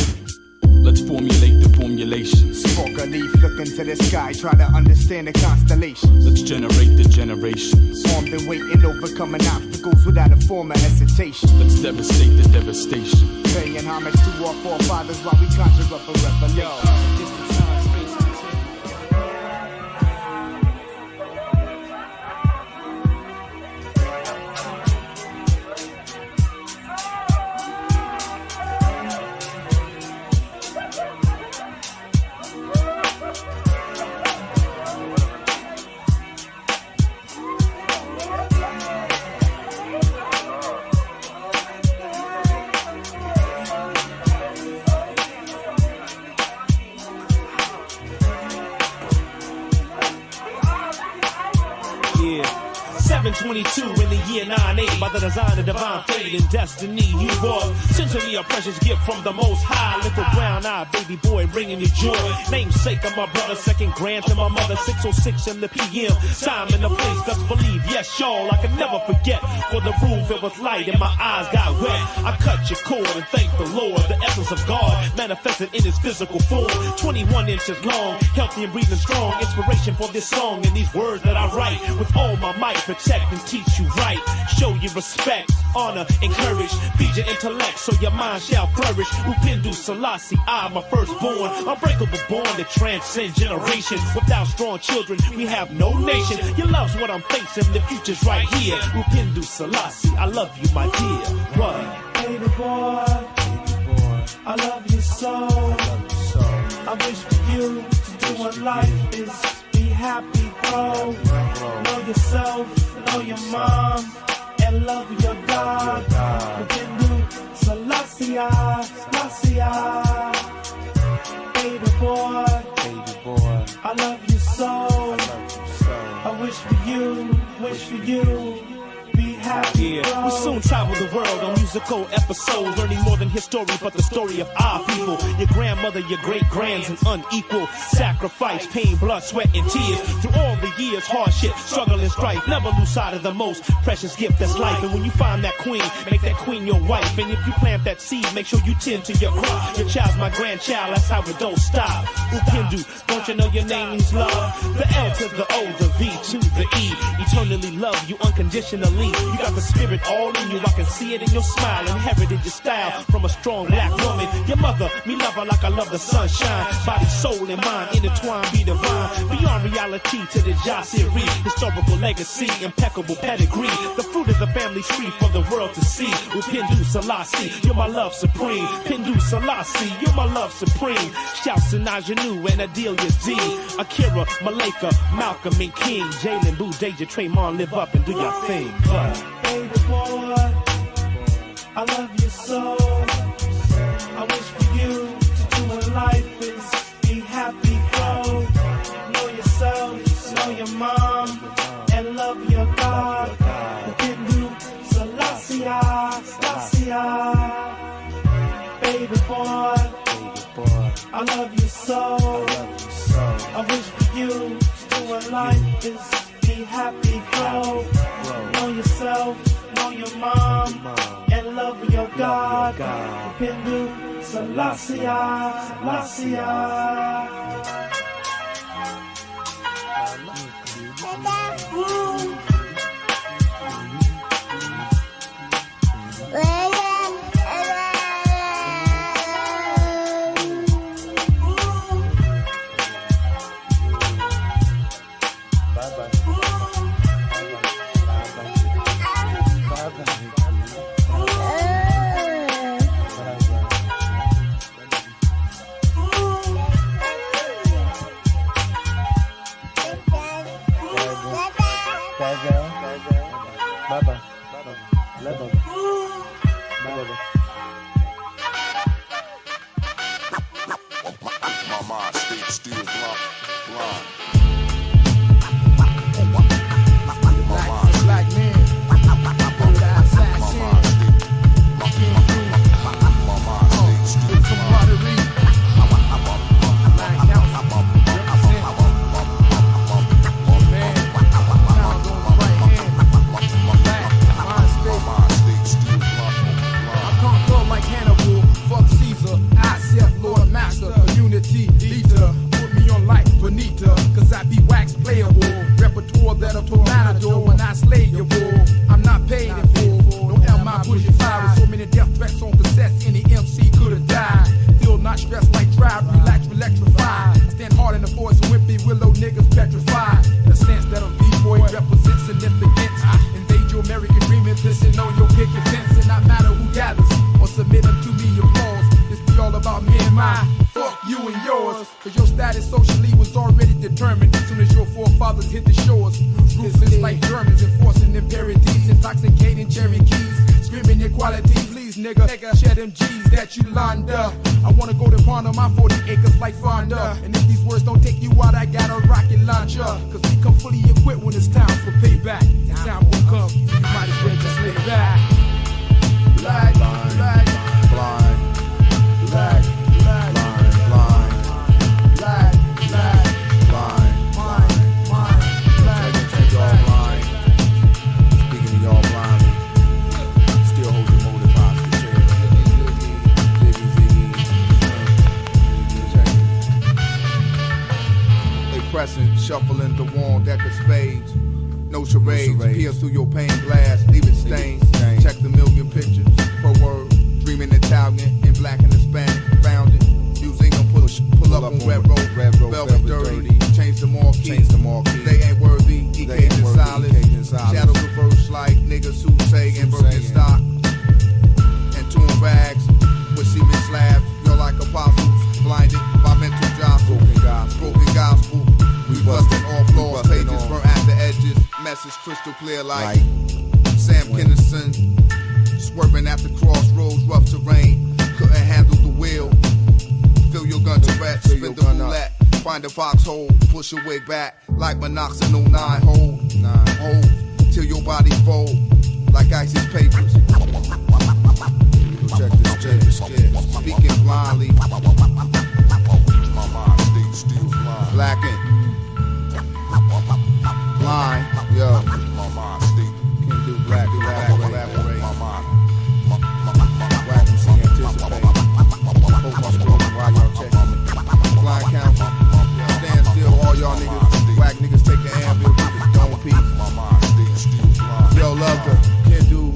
Let's formulate the formulation. Spark a leaf, look into the sky, try to understand the constellations. Let's generate the generations. On their way and overcoming obstacles without a form of hesitation. Let's devastate the devastation. Paying homage to our forefathers while we conjure up a revelation. Yeah. 722 in the year 98, by the design of divine fate and destiny. You was sent to me a precious gift from the most high. Little brown eyed baby boy bringing you joy. Namesake of my brother, second grand to my mother. 6:06 in the PM, time and the place. Best believe, yes, y'all, I can never forget. For the roof it was light and my eyes got wet. I cut your cord and thank the Lord. The essence of God manifested in his physical form. 21 inches long, healthy and breathing strong. Inspiration for this song and these words that I write with all my might. Protect and teach you right. Show you respect, honor, encourage. Feed your intellect so your mind shall flourish. Upindu Selassie, I, my firstborn. Unbreakable born to transcend generations. Without strong children, we have no nation. Your love's what I'm facing, the future's right here. Upindu Selassie, I love you, my dear. What? Baby boy, I love you so. I wish for you to do what life is. Be happy, grow. Know yourself, know your mom, and love your God. Upindu Selassie, baby boy, I love you so. I wish for you. Be happy. Yeah. We soon travel the world on musical episodes, learning more than history, but the story of our people. Your grandmother, your great-grands, an unequal sacrifice, pain, blood, sweat, and tears. Through all the years, hardship, struggle, and strife. Never lose sight of the most precious gift that's life. And when you find that queen, make that queen your wife. And if you plant that seed, make sure you tend to your crop. Your child's my grandchild, that's how it don't stop. Upindu, don't you know your name means love? The L to the O, the V to the E. Eternally love you unconditionally. You got the spirit all in you. I can see it in your smile, inherited your style from a strong black woman. Your mother, me love her like I love the sunshine. Body, soul, and mind intertwined, be divine. Beyond reality to the Jasiri. Historical legacy, impeccable pedigree. The fruit of the family's free for the world to see. With Pindu Selassie, you're my love supreme. Pindu Selassie, you're my love supreme. Shouts to Najanu and Adelia D. Akira, Malika, Malcolm and King. Jalen, Boo, Deja, Traymon, live up and do your thing. Baby boy, I love you so. I wish for you to do in life is be happy, grow. Know yourself, know your mom, and love your God. Hindu, Selassie, baby boy, I love you so. I wish for you to do in life is be happy, grow. Know yourself, know your mom, and love your God. Hindu, Selassie. Shuffling the wand, deck of spades. No charades, peer through your pane glass, leave it stained. Check the million pictures per word. Dreaming Italian in black and Hispanic. Found it. Museum pull up on red road. Velvet dirty. Change the marquee. They ain't worthy. Cajun silence. Shadow reverse like niggas who say in broken stock. And torn rags with cement slabs. You're like apostles. Blinded by mental jostle. Broken gospel. We bustin' off lost pages, burnt at the edges. Message crystal clear like Sam Kinison. Swerving at the crossroads, rough terrain. Couldn't handle the wheel. Fill your gun to rest, spin the roulette. Find a foxhole, push your way back. Like monoxidil 9 hold till your body fold. Like ISIS papers. Check this shit. Speaking blindly. My mind stays still blind. Blackened. Blind, yo. My mind state. Can do black, elaborate. My mind. Black and see, anticipate. Hope I'm scrolling while y'all checking. Blind counsel. Stand still, all y'all niggas. Whack niggas take the ambulance. Don't peace. My mind state still blind. Yo, love her. Can do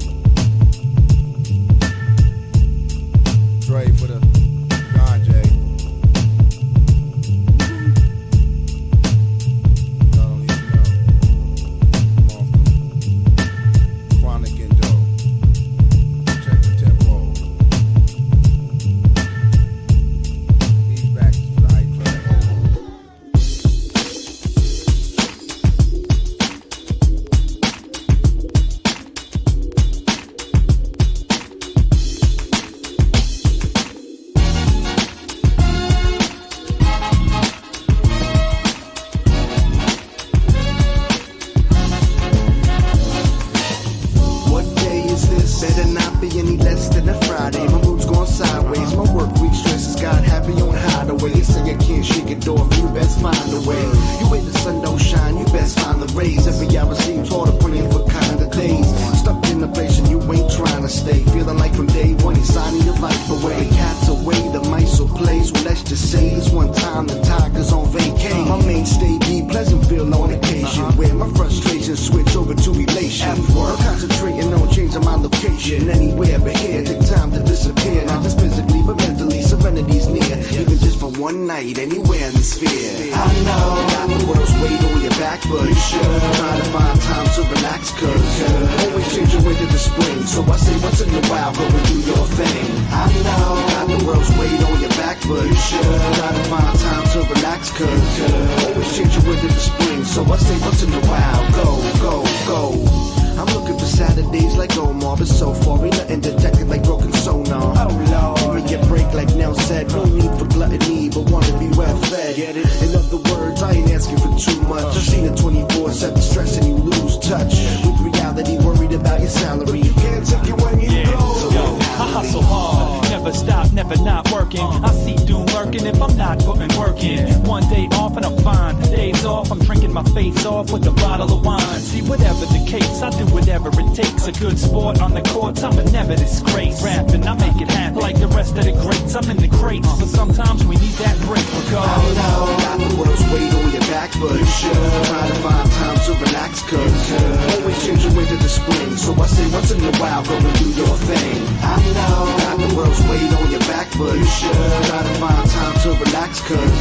away. They say you can't shake it off, you best find a way. You where the sun don't shine, you best find the rays. Every hour seems harder, putting for kind of days. Stuck in a place and you ain't trying to stay. Feeling like from day one, he's signing your life away. Cats away, the mice will play. So let's just say this one time the tiger's on vacay. My mainstay be Pleasantville on occasion, where my frustrations switch over to elation. I'm concentrating on changing my location. Anywhere but here, take time to disappear. Not just physically, but mentally, serenity's near. Even just for one night, anywhere in the sphere. I know, got the world's weight on your back, but you should try to find time to relax, cause always change your winter to spring. So I say once in a while, go and do your thing. I know, got the world's weight on your back, but you should try to find time to relax, cause always change your winter to spring. So I say once in a while, go, go, go. I'm looking for Saturdays like Omar, but so far ain't nothing detected like broken sonar. Oh Lord, give me a break like Nell said. No need for gluttony, but wanna be well fed. Get it? In other words, I ain't asking for too much. I've seen it 24/7 stress and you lose touch with reality. Worried about your salary, you can't take it when you go. So yo, I hustle hard, never stop, never not working. I see doom lurking if I'm not putting work in. One day off and I'm fine. Days off, I'm drinking my face off with a bottle of wine. See, whatever the case, I do whatever it takes. A good sport on the courts, I'm a never disgrace. Rapping, I make it happen like the rest of the greats. I'm in the crates, but sometimes we need that break. Regardless, I know, got the world's weight on your back, but you should try to find time to relax, cause always change your winter to spring. So I say once in a while, go and do your thing. I know, got the world's weight on your back, but you should try to find time to relax, cause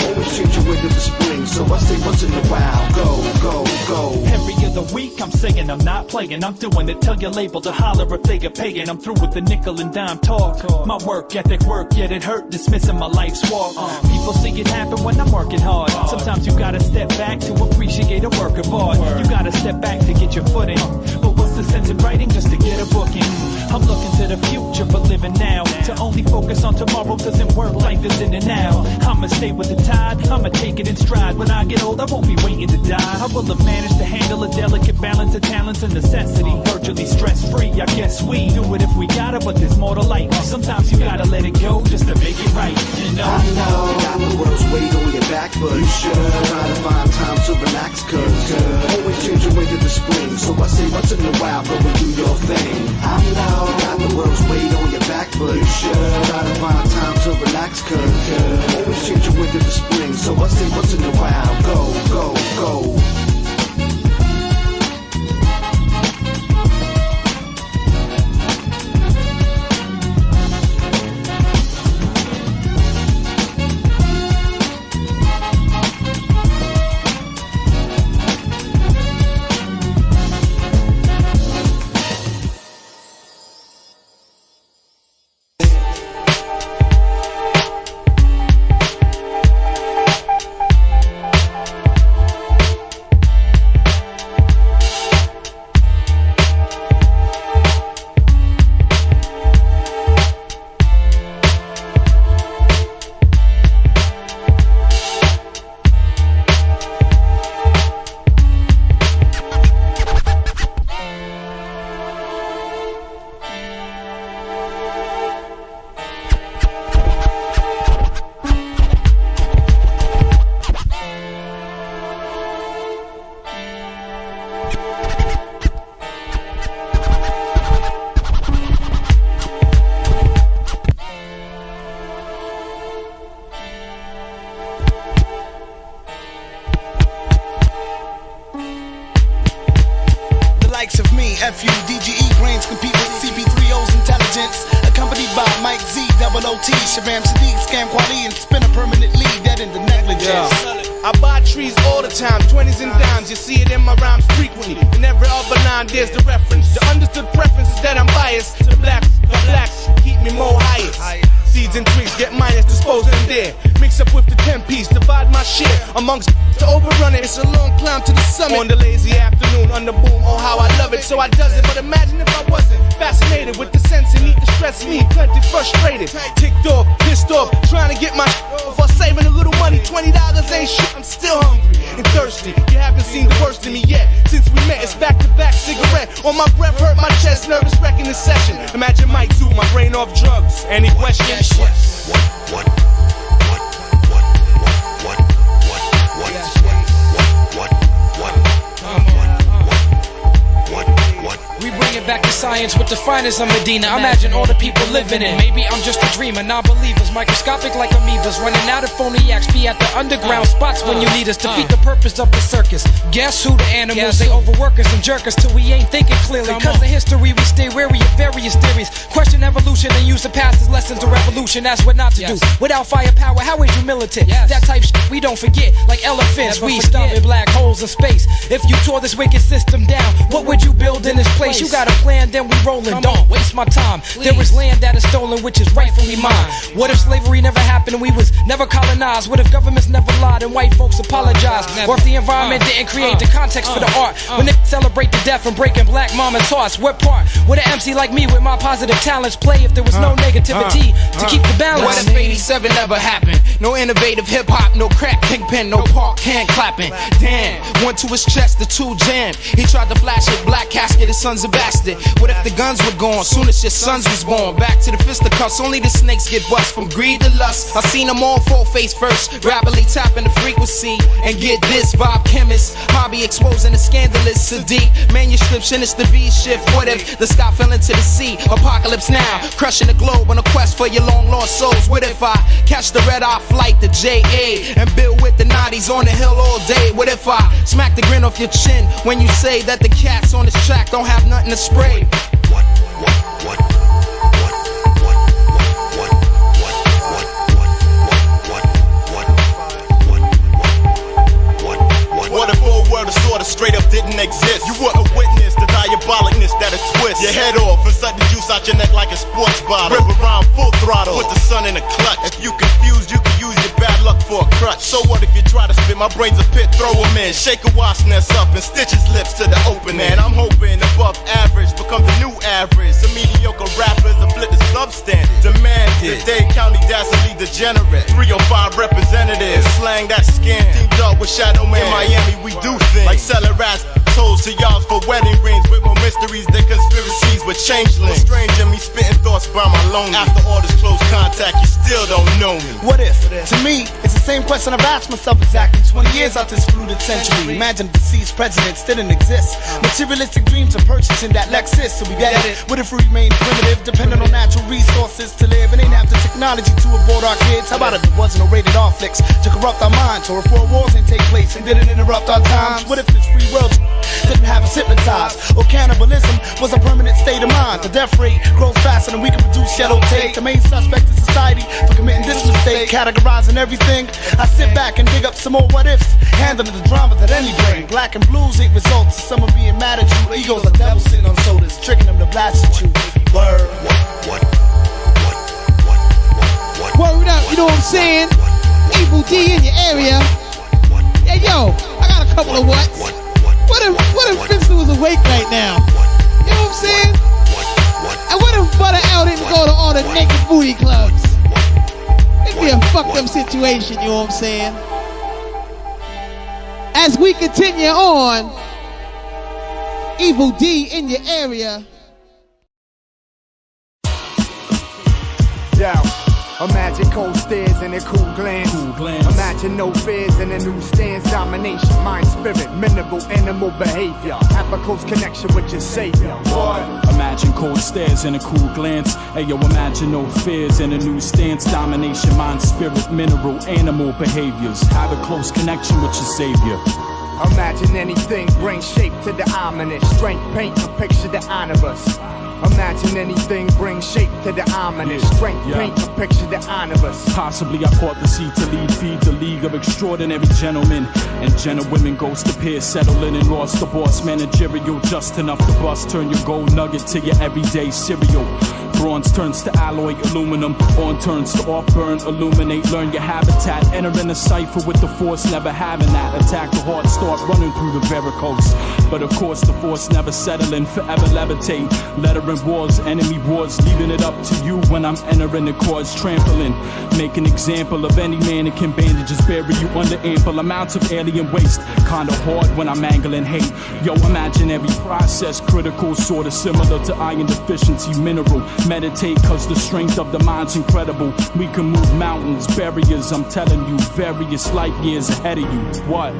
always change your winter to spring. So I say once in a while, go, go, go. Every other week I'm singing, I'm not playing, I'm doing it. Tell your label to holler if they are paying. I'm through with the nickel and dime talk. My work ethic work, yet it hurt dismissing my life's walk. People see it happen when I'm working hard. Sometimes you gotta step back to appreciate a work of art. You gotta step back to get your foot in. But what's the sense in writing just to get a book in? I'm looking to the future but living now. To only focus on tomorrow doesn't work, life is in and now. I'ma stay with the tide, I'ma take it in stride. When I get old I won't be waiting to die. I will have managed to handle a delicate balance of talents and necessity. Virtually stress free, I guess we do it if we gotta, but there's more to life. Sometimes you gotta let it go just to make it right, you know? I know, got the world's weight on your back, but you should try to find time to relax, cause always change your winter to spring. So I say once in a while, go and do your thing. I know, got the world's weight on your back, but you should try to find time to relax, cause always change your winter to spring. So I say once in a while, go, go, go. FUDGE brains compete with CP3O's intelligence. Accompanied by Mike Z, Double OT, Shabam Sadiq, Scam Quali, and Spinner permanently dead in the negligence. I buy trees all the time, 20s and dimes. You see it in my rhymes frequently. In every other line, there's the reference. The understood preference is that I'm biased to the blacks. The blacks keep me more highest. Seeds and twigs get minus, dispose of them there. Mix up with the 10-piece, divide my share amongst to overrun it. It's a long climb to the summit. On the lazy afternoon, on the boom, oh how I love it. So I does it, but imagine if I wasn't fascinated with the sense and need to stress me, plenty frustrated, ticked off, pissed off, trying to get my off while saving a little money. $20 ain't shit, I'm still hungry and thirsty. You haven't seen the worst of me yet. Since we met, it's back-to-back cigarette. On my breath, hurt my chest, nervous wrecking the session. Imagine Mike Zoo, my brain off drugs. Any questions? science with the finest of Medina. Imagine all the people living in. Maybe I'm just a dreamer, non-believers, microscopic like amoebas, running out of phoniacs, be at the underground spots when you need us. Defeat the purpose of the circus. Guess who the animals? They overwork us and jerk us till we ain't thinking clearly. Cause of history, we stay wary of various theories. Question evolution and use the past as lessons to revolution. That's what not to do. Without firepower, how is you militant? That type shit we don't forget. Like elephants, we stop in black holes in space. If you tore this wicked system down, what would you build in this place? You got a plan, then we rollin'. Don't waste my time. There is land that is stolen, which is rightfully mine. What if slavery never happened and we was never colonized? What if governments never lied and white folks apologized? Or if the environment didn't create the context for the art? When they celebrate the death and breaking black mama's hearts, what part would an MC like me with my positive talents play if there was no negativity to keep the balance? What if 87 never happened? No innovative hip hop, no crack kingpin, no park hand clapping. Damn, one to his chest, the two jammed. He tried to flash it, black casket, his son's a bastard. What if the guns were gone soon as your sons was born? Back to the fisticuffs, only the snakes get bust from greed to lust. I seen them all fall face first, rapidly tapping the frequency. And get this, Bob Chemist, hobby exposing the scandalous. Sadiq, manuscripts and it's the V shift. What if the sky fell into the sea? Apocalypse now, crushing the globe on a quest for your long lost souls. What if I catch the red eye flight, the JA, and build with the Naughties on the hill all day? What if I smack the grin off your chin when you say that the cats on this track don't have nothing to spray? What if all world of sorta straight up didn't exist? You wouldn't witness the diabolicness that'll twist your head off and suck the juice out your neck like a sports bottle. Rip around full throttle, put the sun in a clutch. If you confused, you can use your bad luck for a crutch. So what if you try to spit my brains a pit, throw them in, shake a wasp nest up and stitch his lips to the open end. I'm hoping above average become the new average. Some mediocre rappers will flip the substandard. Demanded, Dade County dastardly degenerate. 305 representatives, slang that skin. Teamed up with Shadow Man. In Miami we do things like selling rats, toes to y'all for wedding rings. With more mysteries than conspiracies with changelings. Strange in me spitting thoughts by my lonely. After all this close contact, you still don't know me. What if? To me, it's the same question I've asked myself exactly 20 years out this polluted century. Imagine deceased presidents didn't exist. Materialistic dreams of purchasing that Lexus. So we get it. What if we remain primitive, dependent on natural resources to live, and ain't have the technology to abort our kids? How about if there wasn't no rated R flicks to corrupt our minds? Or if world wars didn't take place and didn't interrupt our times? What if this free world didn't have us hypnotized? Or cannibalism was a permanent state of mind? The death rate grows faster than we can produce yellow tape. The main suspect in society for committing this mistake, categorizing everything. I sit back and dig up some more what ifs, handling the drama that any bring. Black and blues ain't results of someone being mad at you. Egos are devils sitting on shoulders, tricking them to blast at you. Word. Word up, you know what I'm saying? Evil D in your area. Hey yo, I got a couple of whats. What if Vince was awake right now? You know what I'm saying? And what if Butter L didn't go to all the naked booty clubs? It'd be a fucked up situation, you know what I'm saying? As we continue on, Evil D in your area. Yo, imagine cold stares and a cool glance. Imagine no fears and a new stance. Domination, mind, spirit, mineral, animal behavior. Have a close connection with your savior. What? Imagine cold stares and a cool glance. Ayo, imagine no fears and a new stance. Domination, mind, spirit, mineral, animal behaviors. Have a close connection with your savior. Imagine anything, bring shape to the ominous. Strength, paint a picture the omnibus. Imagine anything, bring shape to the ominous. Strength, paint a picture the omnibus. Possibly I fought the seed to lead, feed the league of extraordinary gentlemen. And gentlewomen goes to peer, settling and lost the boss managerial. Just enough to bust, turn your gold nugget to your everyday cereal. Bronze turns to alloy, aluminum. On turns to off, burn, illuminate. Learn your habitat, enter in a cipher with the force, never having that. Attack the heart, start running through the varicose. But of course the force never settling, forever levitate. Lettering wars, enemy wars, leaving it up to you when I'm entering the cause, trampling. Make an example of any man that can bandages, bury you under ample amounts of alien waste. Kinda hard when I'm angling hate. Yo, imagine every process critical, sorta similar to iron deficiency mineral. Meditate cause the strength of the mind's incredible. We can move mountains, barriers, I'm telling you, various light years ahead of you. What?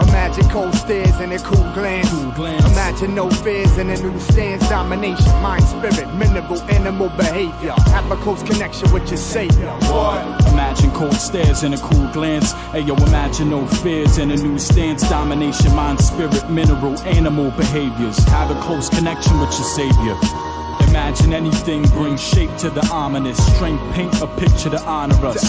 Imagine cold stares and a cool glance. Imagine no fears and a new stance. Domination, mind, spirit, mineral, animal behavior. Have a close connection with your savior. What? Imagine cold stares and a cool glance. Ayo, imagine no fears and a new stance. Domination, mind, spirit, mineral, animal behaviors. Have a close connection with your savior. Imagine anything brings shape to the ominous. Strength paint a picture to honor us.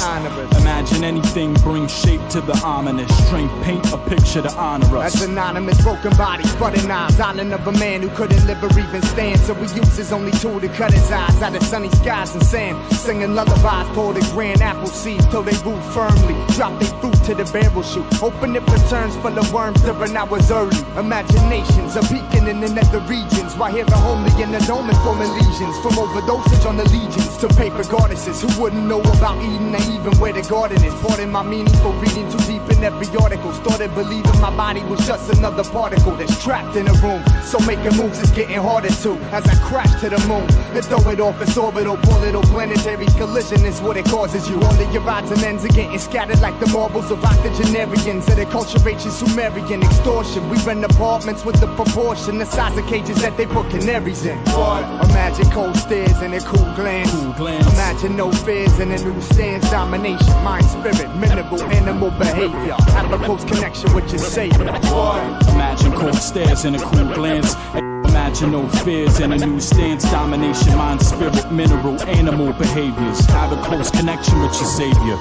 Imagine anything brings shape to the ominous. Strength paint a picture to honor us. As anonymous, broken bodies, butter knives. Island of a man who couldn't live or even stand. So we use his only tool to cut his eyes out of sunny skies and sand. Singing lullabies, pour the grand apple seeds till they root firmly. Drop their fruit to the barrel shoot. Open it returns full of worms during hours early. Imaginations are peeking in the nether regions. While here the homely in the dome and forming legions. From overdosage on the legions to paper goddesses who wouldn't know about Eden or even where the garden is. Pardon my meaning for reading too deep in every article. Started believing my body was just another particle that's trapped in a room. So making moves is getting harder too. As I crash to the moon and throw it off its orbital, little planetary collision is what it causes you. All of your odds and ends are getting scattered like the marbles of octogenarians. That acculturation Sumerian extortion. We rent apartments with the proportion, the size of cages that they put canaries in. What? Imagine cold stares and a cool glance. Imagine no fears and a new stance. Domination, mind, spirit, mineral, animal behavior. Have a close connection with your savior. Imagine cold stares and a cool glance. Imagine no fears and a new stance. Domination, mind, spirit, mineral, animal behaviors. Have a close connection with your savior.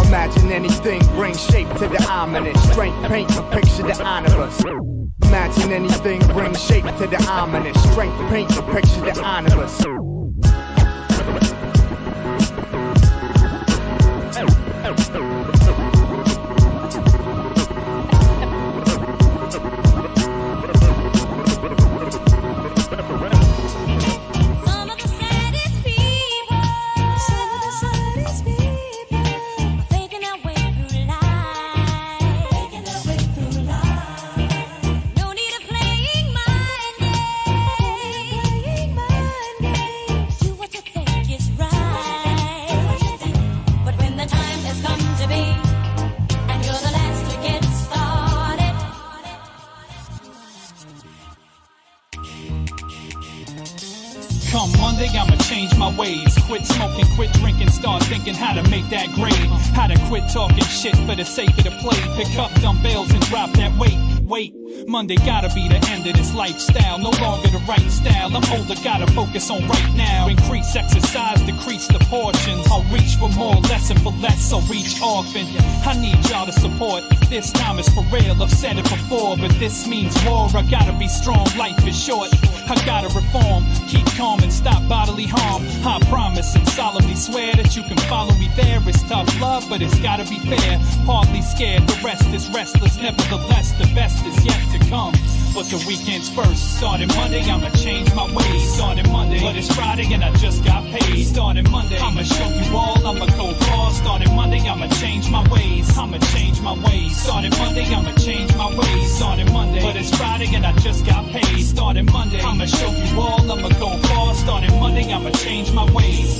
Imagine anything brings shape to the ominous. Strength paint a picture to honor us. Imagine anything brings shape to the ominous. Strength paint a picture to honor us. Come Monday, I'ma change my ways. Quit smoking, quit drinking, start thinking how to make that grade. How to quit talking shit for the sake of the play. Pick up dumbbells and drop that weight. Wait, Monday gotta be the end of this lifestyle. No longer the right style. I'm older, gotta focus on right now. Increase exercise, decrease the portions. I'll reach for more, lesson for less, so reach often. I need y'all to support. This time is for real, I've said it before, but this means war. I gotta be strong, life is short. I gotta reform, keep calm and stop bodily harm. I promise and solemnly swear that you can follow me there. It's tough love, but it's gotta be fair. Hardly scared, the rest is restless. Nevertheless, the best is yet to come. But the weekend's first. Starting Monday, I'ma change my ways. Starting Monday, but it's Friday and I just got paid. Starting Monday, I'ma show you all, I'ma go far. Starting Monday, I'ma change my ways. I'ma change my ways. Starting Monday, I'ma change my ways. Starting Monday, but it's Friday and I just got paid. Starting Monday, I'ma show you all, I'ma go far. Starting Monday, I'ma change my ways.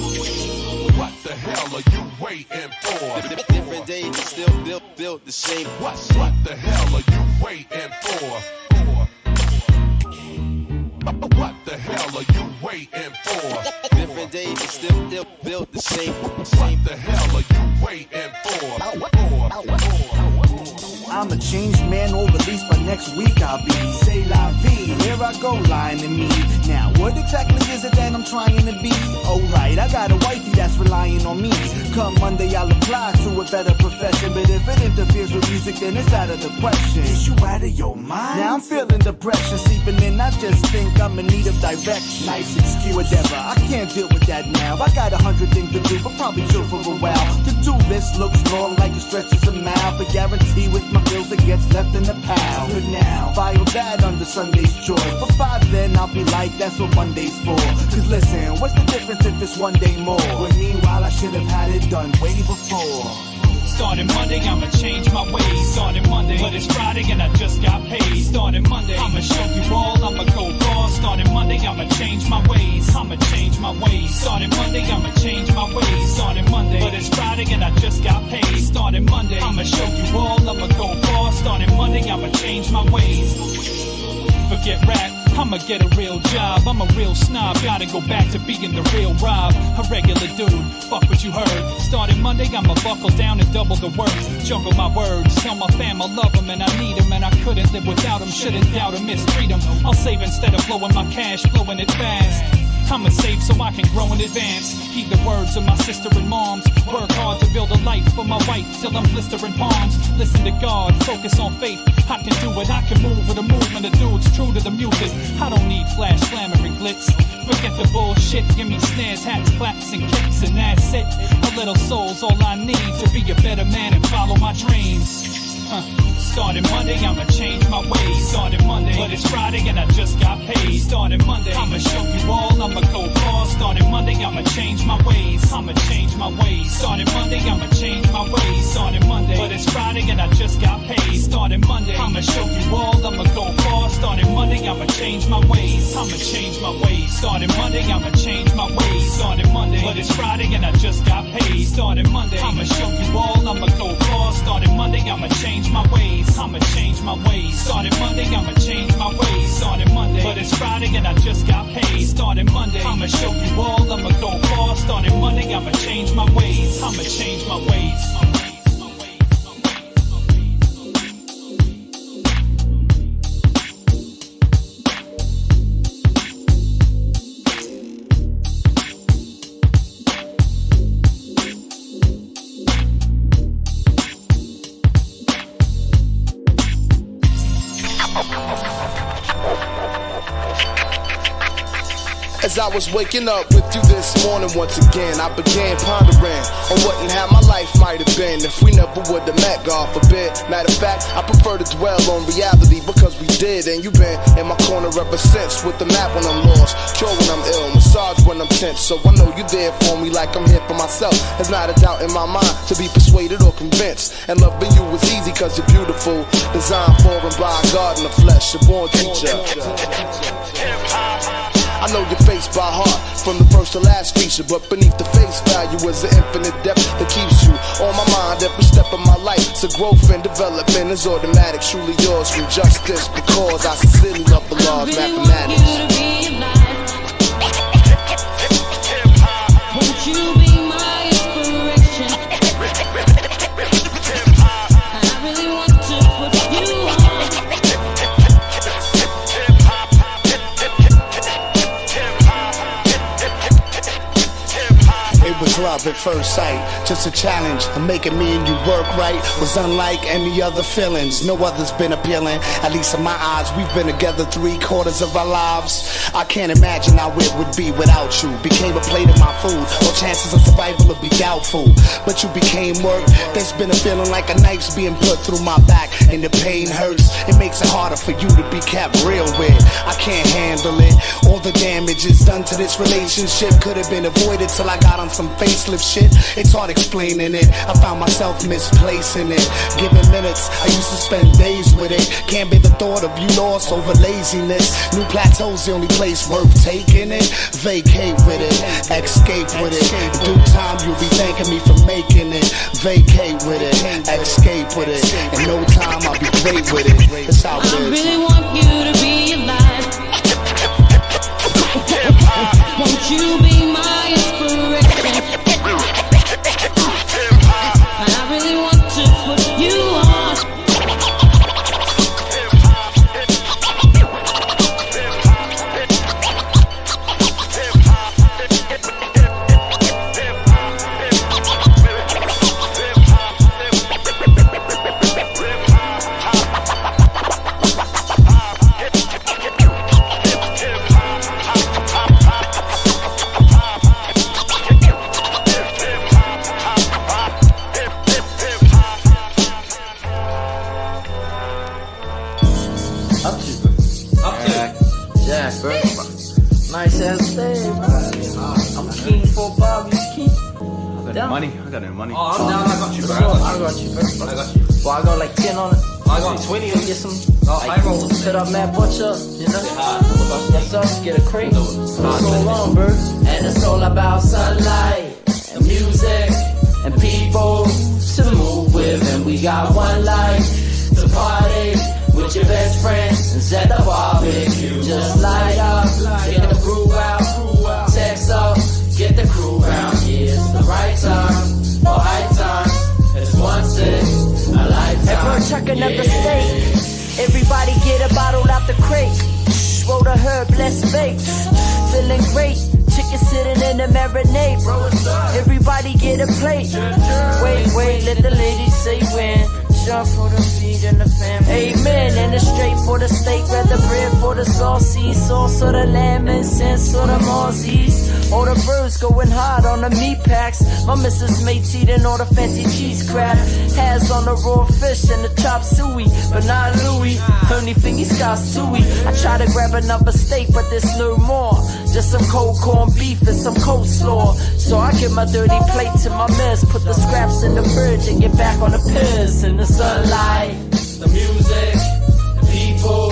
What the hell are you waiting for? Different days, still built the same. What the hell are you waiting for? What the hell are you waiting for? Different days, still built the same. What the hell are you waiting for? I'm a changed man, or at least by next week I'll be. Say la vie, here I go, lying to me. Now, what exactly is it that I'm trying to be? Alright, I got a wifey that's relying on me. Come Monday, I'll apply to a better profession. But if it interferes with music, then it's out of the question. Is you out of your mind? Now I'm feeling depression seeping in. I just think I'm in need of direction. Nice excuse, whatever. I can't deal with that now. I got 100 things to do, but probably chill for a while. To do this looks long, like it stretches a mile. But guarantee with my bills it gets left in the pile. For now, file that under Sunday's chore. But by then I'll be like, that's what Monday's for. Cause listen, what's the difference if it's one day more? But meanwhile I should have had it done way before. Starting Monday, I'ma change my ways. Starting Monday, but it's Friday and I just got paid. Starting Monday, I'ma show you all, I'ma go far. Starting Monday, I'ma change my ways. I'ma change my ways. Starting Monday, I'ma change my ways. Starting Monday, but it's Friday and I just got paid. Starting Monday, I'ma show you all, I'ma go far. Starting Monday, I'ma I'ma change my ways. Forget rap, I'ma get a real job. I'm a real snob, gotta go back to being the real Rob. A regular dude, fuck what you heard. Starting Monday, I'ma buckle down and double the work. Juggle my words, tell my fam I love them and I need them, and I couldn't live without them. Shouldn't doubt or mistreat them. I'll save instead of blowing my cash, blowing it fast. I'ma save so I can grow in advance. Heed the words of my sister and moms. Work hard to build a life for my wife till I'm blistering palms. Listen to God, focus on faith. I can do it, I can move with a movement of dudes true to the music. I don't need flash, glamour, and glitz. Forget the bullshit, give me snares, hats, claps, and kicks, and that's it. A little soul's all I need to be a better man and follow my dreams. Starting Monday, I'ma change my ways. Starting Monday, but it's Friday and I just got paid. Starting Monday, I'ma show you all, I'ma go far. Starting Monday, I'ma change my ways. I'ma change my ways. Starting Monday, I'ma change my ways. Starting Monday, but it's Friday and I just got paid. Starting Monday, I'ma show you all, I'ma go far. Starting Monday, I'ma change my ways. I'ma change my ways. Starting Monday, I'ma change my ways. Starting Monday, but it's Friday and I just got paid. Starting Monday, I'ma show you all, I'ma go far. Starting Monday, I'ma change my ways. I'ma change my ways. Starting Monday, I'ma change my ways. Starting Monday, but it's Friday and I just got paid. Starting Monday, I'ma show you all, I'ma go far. Starting Monday, I'ma change my ways. I'ma change my ways. As I was waking up with you this morning once again, I began pondering on what and how my life might have been if we never would have met, God forbid. Matter of fact, I prefer to dwell on reality because we did, and you've been in my corner ever since. With the map when I'm lost, cure when I'm ill, massage when I'm tense. So I know you're there for me like I'm here for myself. There's not a doubt in my mind to be persuaded or convinced. And loving you was easy cause you're beautiful, designed for and by God in the flesh, a born teacher. I know your face by heart, from the first to last feature, but beneath the face value is an infinite depth that keeps you on my mind every step of my life. So growth and development is automatic, truly yours from justice, because I sincerely love the law of mathematics. Won't you be my inspiration? I really want to put you on. It was love at first sight, just a challenge of making me and you work right. Was unlike any other feelings, no other's been appealing. At least in my eyes, we've been together 3/4 of our lives. I can't imagine how it would be without you. Became a plate of my food, all chances of survival would be doubtful. But you became work, there's been a feeling like a knife's being put through my back, and the pain hurts. It makes it harder for you to be kept real with. I can't handle it. All the damage is done to this relationship could have been avoided till I got on some facelift shit. It's hard explaining it. I found myself misplacing it. Given minutes, I used to spend days with it. Can't be the thought of you lost over laziness. New plateau's the only place worth taking it. Vacate with it, escape with it. In due time, you'll be thanking me for making it. Vacate with it, escape with it. In no time, I'll be great with it. That's how it is. I really want you to be alive. Won't you be my inspiration? And I really want to put you on. Nice ass day, bro. I'm keen for Bobby. Keen. I got money. Oh, I'm down. I got you, bro. I got you, bro. I got you. Well, I got like 10 on it. I got 20 to get some. Like, set up Mad Butcher, you know? Yes, sir. Get a crate. So long, bro. And it's all about sunlight and music and people to move with. And we got one life to party with with your best friends at the barbecue. Just light up, get the groove out, text up, get the crew round. Yeah, it's the right time, or high time. It's once in a lifetime. Everyone chucking up the steak. Everybody get a bottle out the crate. Roll the herb, let's bake. Feeling great. Chicken sitting in the marinade. Everybody get a plate. Wait, let the ladies say when. Jump for the feet and the family. Amen. And the straight for the steak, red the bread for the saucy sauce or the lamb and sense or the mozzies. All the birds going hard on the meat packs. My missus mates eating all the fancy cheese crab. Has on the raw fish and the chop suey, but not Louis. Only thing he's got suey. I try to grab another steak, but there's no more. Just some cold corned beef and some coleslaw. So I get my dirty plate to my mess, put the scraps in the fridge and get back on the piss in the sunlight. The music, the people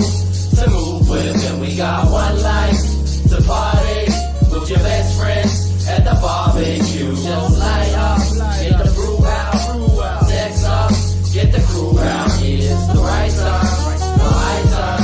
to move with, and we got one life to party with your best friends at the barbecue. Just light up, get the brew out, text up, get the crew out. Yeah, it's the right time, the high time.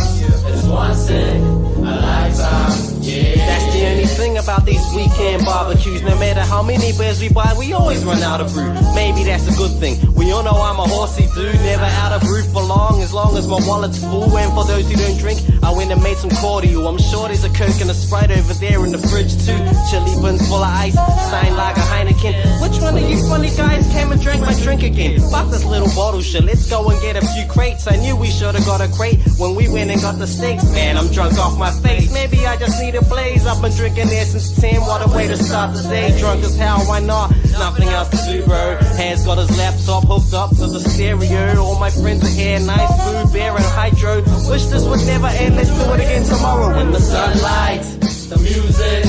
It's once in a lifetime. Yeah. That's the only thing about these weekend barbecues. No matter how many beers we buy, we always run out of brew. Maybe that's a good thing. We all know I'm a horsey dude, never out of brew for long as my wallet's full. And for those who don't drink, I went and made some cordial. I'm sure there's a Coke and a Sprite over there in the fridge too. Chili buns full of ice, Stein Lager, Heineken. Which one of you funny guys came and drank my drink again? Fuck this little bottle shit, let's go and get a few crates. I knew we should've got a crate when we went and got the steaks. Man, I'm drunk off my face. Maybe I just need a blaze. I've been drinking there since 10. What a way to start the day. Drunk as hell, why not? Nothing else to do, bro. Hands got his laptop hooked up to the stereo. All my friends are here, nice food, beer and hydro. Wish this would never end, let's do it again tomorrow. In the sunlight, the music,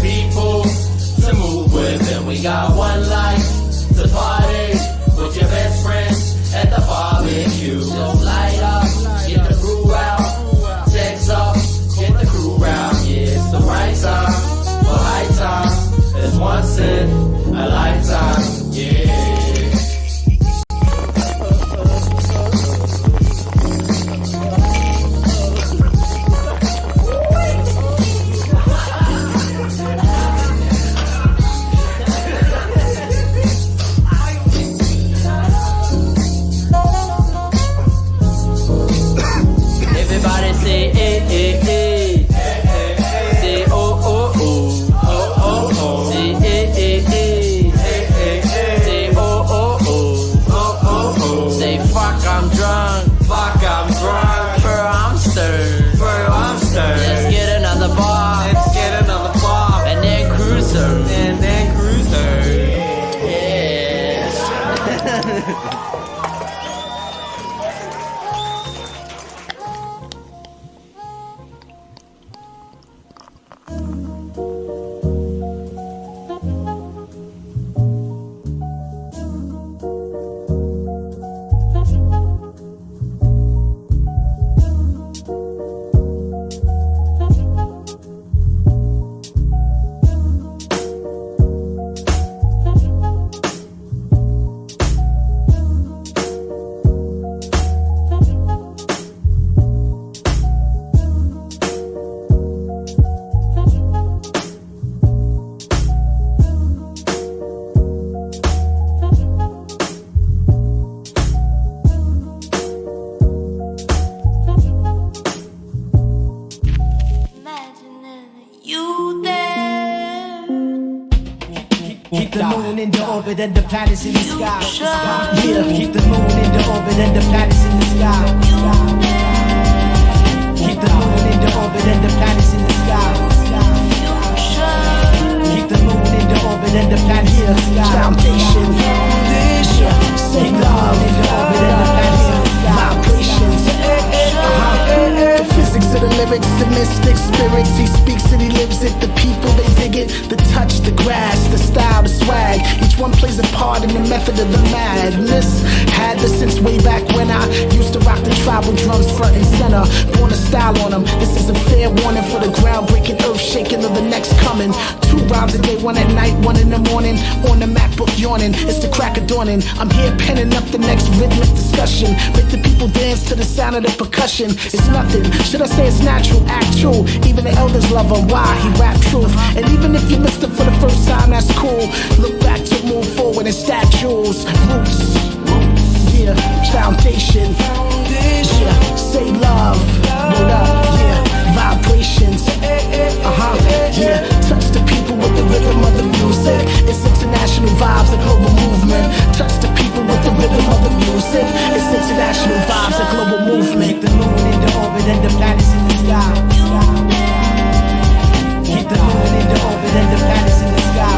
people to move with, and we got one life to party with your best friends at the barbecue. Just light up, get the brew out, text up, get the crew round. Yeah, it's the right time, for high time. It's once in a lifetime. Yeah. Everybody say eh eh eh. Say oh oh oh oh oh oh. Say eh eh eh. Say oh oh oh oh oh oh. Say fuck I'm drunk. Fuck I'm drunk. Bro I'm stirred. Bro I'm stirred. Let's get another bar. Let's get another bar. And then cruiser. And then cruiser. Yeah. Keep the moon in the orbit and the planets in the sky. Yeah, keep the moon in the orbit and the planets in the sky. Keep the moon in the orbit and the planets in the sky. Keep the moon in the orbit and the planets in the sky. Foundation, say love in the orbit and the planets in the sky. Vibrations, the physics of the lyrics, the mystic spirits. He speaks and he lives it. The people they dig it. The touch, the grass, the style, the swag. Each one plays a part in the method of the madness. Had this since way back when I used to rock the tribal drums front and center. Born a style on them. This is a fair warning for the groundbreaking, earth shaking of the next lyrics coming. 2 rhymes a day, 1 at night, 1 in the morning. On the MacBook yawning, it's the crack of dawning. I'm here penning up the next rhythmic discussion. Make the people dance to the sound of the percussion. It's nothing, should I say it's natural, actual. Even the elders love him, why? He rap truth. And even if you missed it for the first time, that's cool. Look back to move forward in statues. Roots, yeah, foundation. Yeah, say love, hold up, yeah, vibrations. Yeah, touch the people with the rhythm of the music. It's international vibes, a global movement. Touch the people with the rhythm of the music. It's international vibes, a global movement. Keep the moon in the orbit and the planets in the sky. Keep the moon in the orbit and the planets in the sky.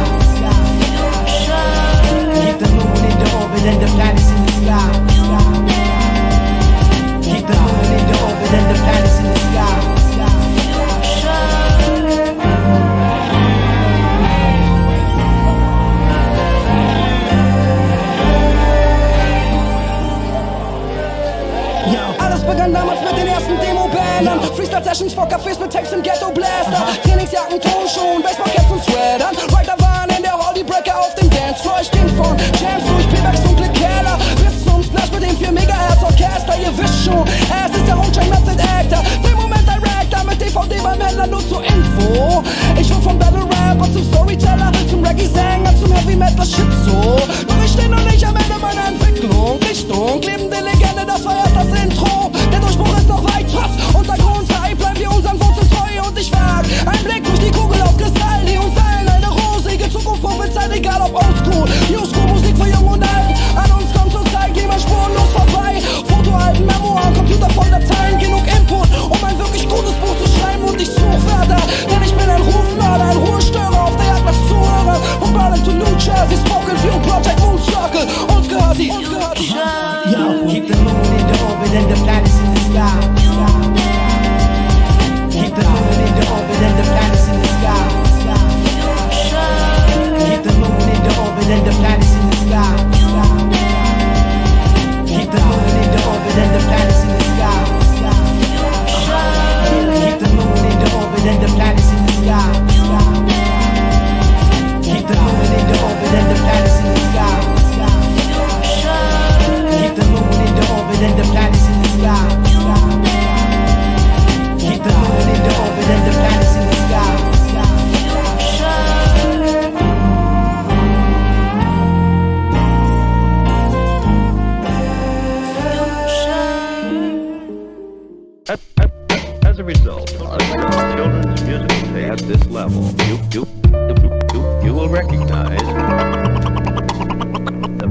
Keep the moon in the orbit and the planets in the sky. Keep the moon in the orbit and the planets in the sky. Alles begann damals mit den ersten Demo-Bandern. Freestyle-Sessions vor Cafés mit Tapes im Ghetto-Blaster. Trainingsjacken, Tonschuhen, Baseball-Caps und Sweatern. Writer waren in der Hall, die Breaker auf dem Dancefloor. Ich ging von Jams durch P-Backs dunkle Keller bis zum Splash mit dem 4 Megahertz-Orchester. Ihr wisst schon, es ist der Homechain Method Actor. Den Moment Director mit DVD beim Händler nur zur Info. Ich wurde vom Battle-Rapper zum Storyteller, zum Reggae-Sänger, zum Heavy-Metal-Shit so. Doch ich steh noch nicht am Ende meiner Entwicklung. Richtung lebende Legende, das war erst das Intro. Der Durchbruch ist noch weit, trotz Untergrundhai bleiben wir unseren Wurzeln treu. Und ich wag ein Blick durch die Kugel auf Kristall, die uns allen eine rosige Zukunft prophezeit, egal ob Oldschool, Newschool, Musik für Jung und Alt. An uns kommt zur Zeit, gehen wir spurenlos vorbei. Fotoalben, Memoiren, Computer voll Dateien, genug Input, um ein wirklich gutes Buch zu schreiben. Und ich such Wörter, denn ich bin ein Rufmörder, ein Ruhestörer auf der Jagd nach Zuhörern. Von Berlin to New Jersey, Spoken View, Project Moon Circle, uns gehört die. Yo, keep the moon in the orbit and the planets in the sky. Keep the moon in the orbit and the planets in the sky. Keep the moon in the orbit and the planets in the sky. Keep the moon in the orbit and the planets in the sky. Keep the moon in the orbit and the planets in the sky. Keep the moon in the orbit and the planets in the sky. Keep the moon in the orbit and the planets in the sky. Keep the moon in the orbit and the planets in the sky. As a result of children's musical taste at this level, you will recognize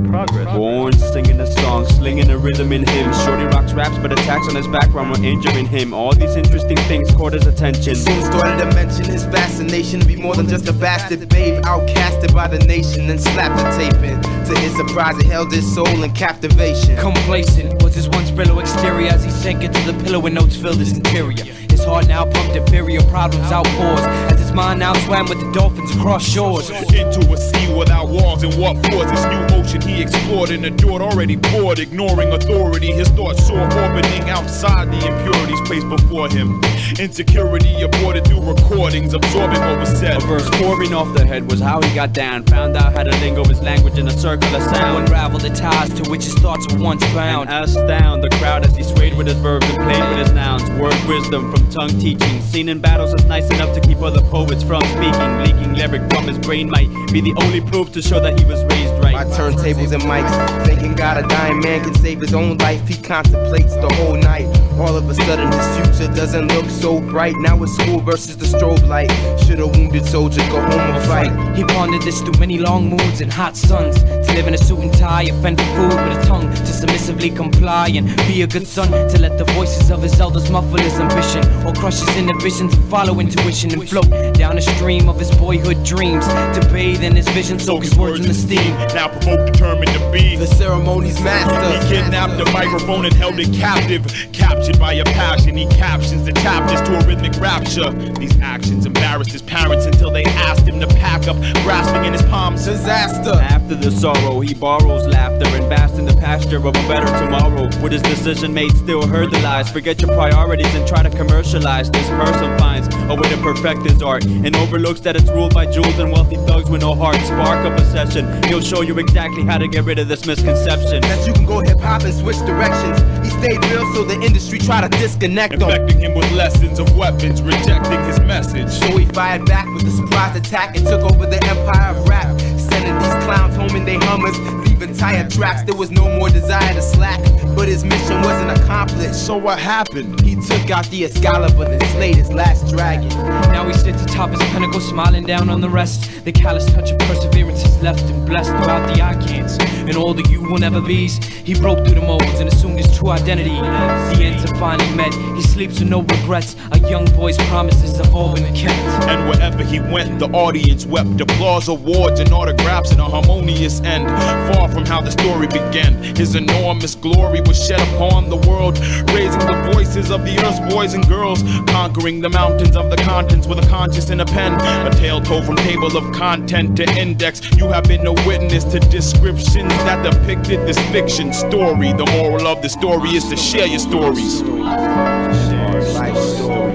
progress. Born singing a song, slinging a rhythm in him. Shorty rocks raps, but attacks on his background were injuring him. All these interesting things caught his attention. Soon started to mention his fascination, be more than just a bastard babe, outcasted by the nation and slapped the tape in. To his surprise, it held his soul in captivation. Complacent was his once brillow exterior as he sank into the pillow and notes filled his interior. His heart now pumped inferior problems outpours as his mind now swam with the dolphins across shores. Into a sea without walls and what for this new ocean he explored and adored, already poured, ignoring authority. His thoughts soar, orbiting outside the impurities placed before him. Insecurity aborted through recordings, absorbing what was said. A verse pouring off the head was how he got down. Found out how to lingo his language in a circular sound. Unravel the ties to which his thoughts were once bound. And astound the crowd as he swayed with his verbs and played with his nouns. Word wisdom from tongue teaching. Seen in battles as nice enough to keep other poets from speaking. Leaking lyric from his brain might be the only proof to show that he was raised right. My turntables and mics, thinking God, a dying man can save his own life. He contemplates the whole night. All of a sudden his future doesn't look so bright. Now it's school versus the strobe light. Should a wounded soldier go home or fight? He pondered this through many long moods and hot suns. To live in a suit and tie, offend for food with a tongue. To submissively comply and be a good son. To let the voices of his elders muffle his ambition or crush his inhibitions and follow intuition and float down the stream of his boyhood dreams. To bathe in his vision, soak his words in the steam. Now provoked, determined to be the ceremony's master. He kidnapped the microphone and held it captive. Captured by a passion, he captions the chapters to a rhythmic rapture. These actions embarrassed his parents until they asked him to pack up, grasping in his palms disaster. After the sorrow, he borrows laughter and basks in the pasture of a better tomorrow. With his decision made, still heard the lies. Forget your priorities and try to commercialize. commercialized. This person finds a way to perfect his art and overlooks that it's ruled by jewels and wealthy thugs with no heart. Spark up a session, he'll show you exactly how to get rid of this misconception that you can go hip-hop and switch directions. He stayed real so the industry try to disconnect him, infecting him with lessons of weapons, rejecting his message. So he fired back with a surprise attack and took over the empire of rap, sending these clowns home in their Hummers, leaving tire tracks. There was no more desire to slack, but his mission wasn't accomplished. So what happened? He took out the Excalibur and slayed his last dragon. Now he sits atop his pinnacle, smiling down on the rest. The callous touch of perseverance is left and blessed throughout the icons and all the you will never be's. He broke through the molds and assumed his true identity. The ends are finally met. He sleeps with no regrets. A young boy's promises have all been kept. And wherever he went, the audience wept. Applause, awards, and autographs in a harmonious end. Far from how the story began, his enormous glory was shed upon the world, raising the voices of the earth's boys and girls, conquering the mountains of the contents with a conscience and a pen. A tale told from table of content to index. You have been a witness to descriptions that depicted this fiction story. The moral of the story is to share your stories. Life stories.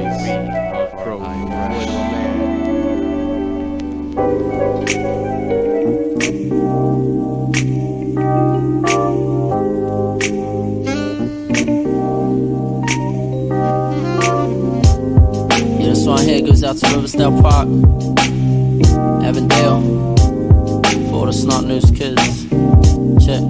This one here goes out to Riversdale Park, Avondale, for all the Snot News kids. Check.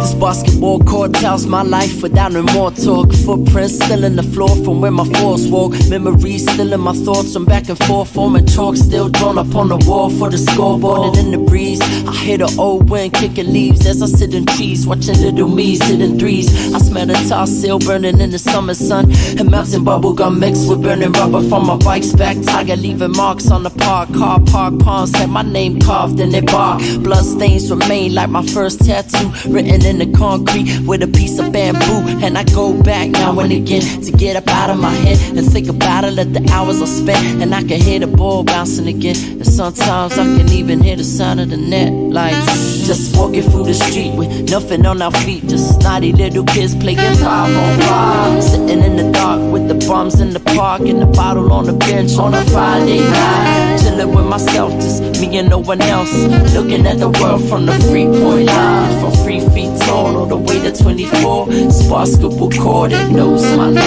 This basketball court tells my life without no more talk. Footprints still in the floor from where my fours walk. Memories still in my thoughts from back and forth, forming chalk still drawn up on the wall for the scoreboard. And in the breeze, I hear the old wind kicking leaves as I sit in trees, watching little me sit in threes. I smell the tar seal burning in the summer sun, and melting bubblegum mixed with burning rubber from my bike's back tire, leaving marks on the park. Car park ponds had my name carved in their bark. Blood stains remain like my first tattoo, written in the concrete with a piece of bamboo. And I go back now and again to get up out of my head and think about it, let the hours I spent, and I can hear the ball bouncing again. And sometimes I can even hear the sound of the net, like just walking through the street with nothing on our feet, just naughty little kids playing 5-on-5, sitting in the dark with the bums in the park and the bottle on the bench on a Friday night, chilling with myself, just me and no one else, looking at the world from the 3-point line, from 3 feet tall all the way to 24, Sparskable cord that knows my life.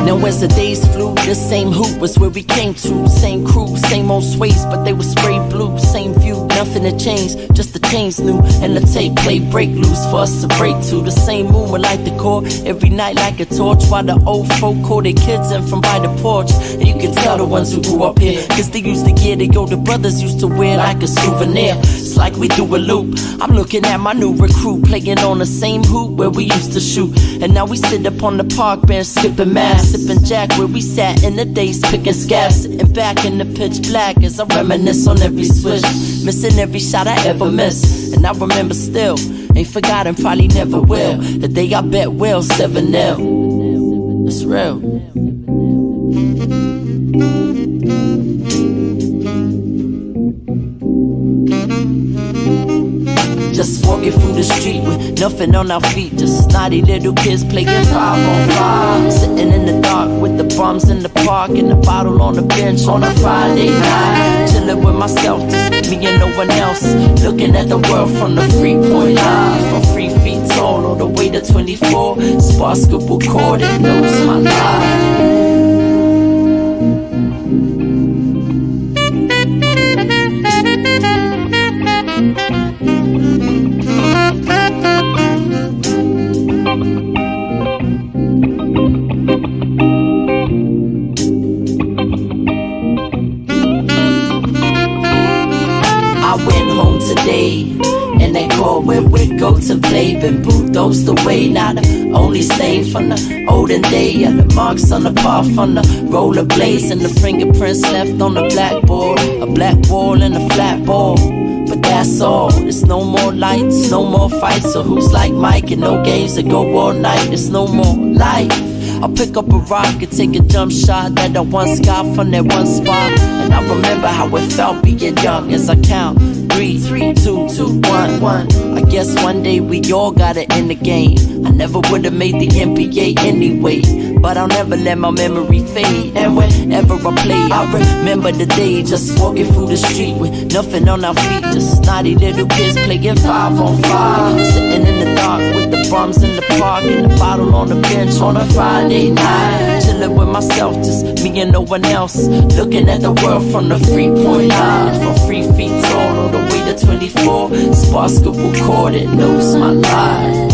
Now as the days flew, the same hoop was where we came to. Same crew, same old sways, but they were spray blue. Same view, nothing had changed, just the chains new. And the tape play break loose for us to break to. The same moon would light the core every night like a torch, while the old folk call their kids in from by the porch. And you can tell the ones who grew up here, cause they used to get it, older brothers used to wear like a souvenir. It's like we do a loop. I'm looking at my new recruit playing on the same hoop where we used to shoot. And now we sit up on the park bench skipping math, sipping Jack where we sat in the days picking scabs, sitting back in the pitch black as I reminisce on every switch, missing every shot I ever missed. And I remember still, ain't forgotten, probably never will, the day I bet will 7-0. It's real. Just walking through the street with nothing on our feet, just naughty little kids playing 5-on-5, sitting in the dark with the bums in the park and the bottle on the bench on a Friday night, chilling with myself, just me and no one else, looking at the world from the 3-point line, from 3 feet tall all the way to 24, Sparskable cord that knows my life. And they call where we go to play, been bulldozed away. Now the only stain from the olden day are the marks on the path on the rollerblades, and the fingerprints left on the blackboard, a black wall and a flat ball. But that's all, there's no more lights, no more fights. So who's like Mike and no games that go all night, there's no more life. I'll pick up a rock and take a jump shot that I once got from that one spot. And I remember how it felt being young as I count 3, 2, 2, 1, 1. I guess one day we all gotta end the game. I never would've made the NBA anyway, but I'll never let my memory fade. And whenever I play, I remember the day just walking through the street with nothing on our feet, just naughty little kids playing 5 on 5, sitting in the dark with the bums in the park and the bottle on the bench on a Friday night, chilling with myself, just me and no one else, looking at the world from the 3-point line, from 3 feet tall all the way to 24. Sparks could record it, knows my life.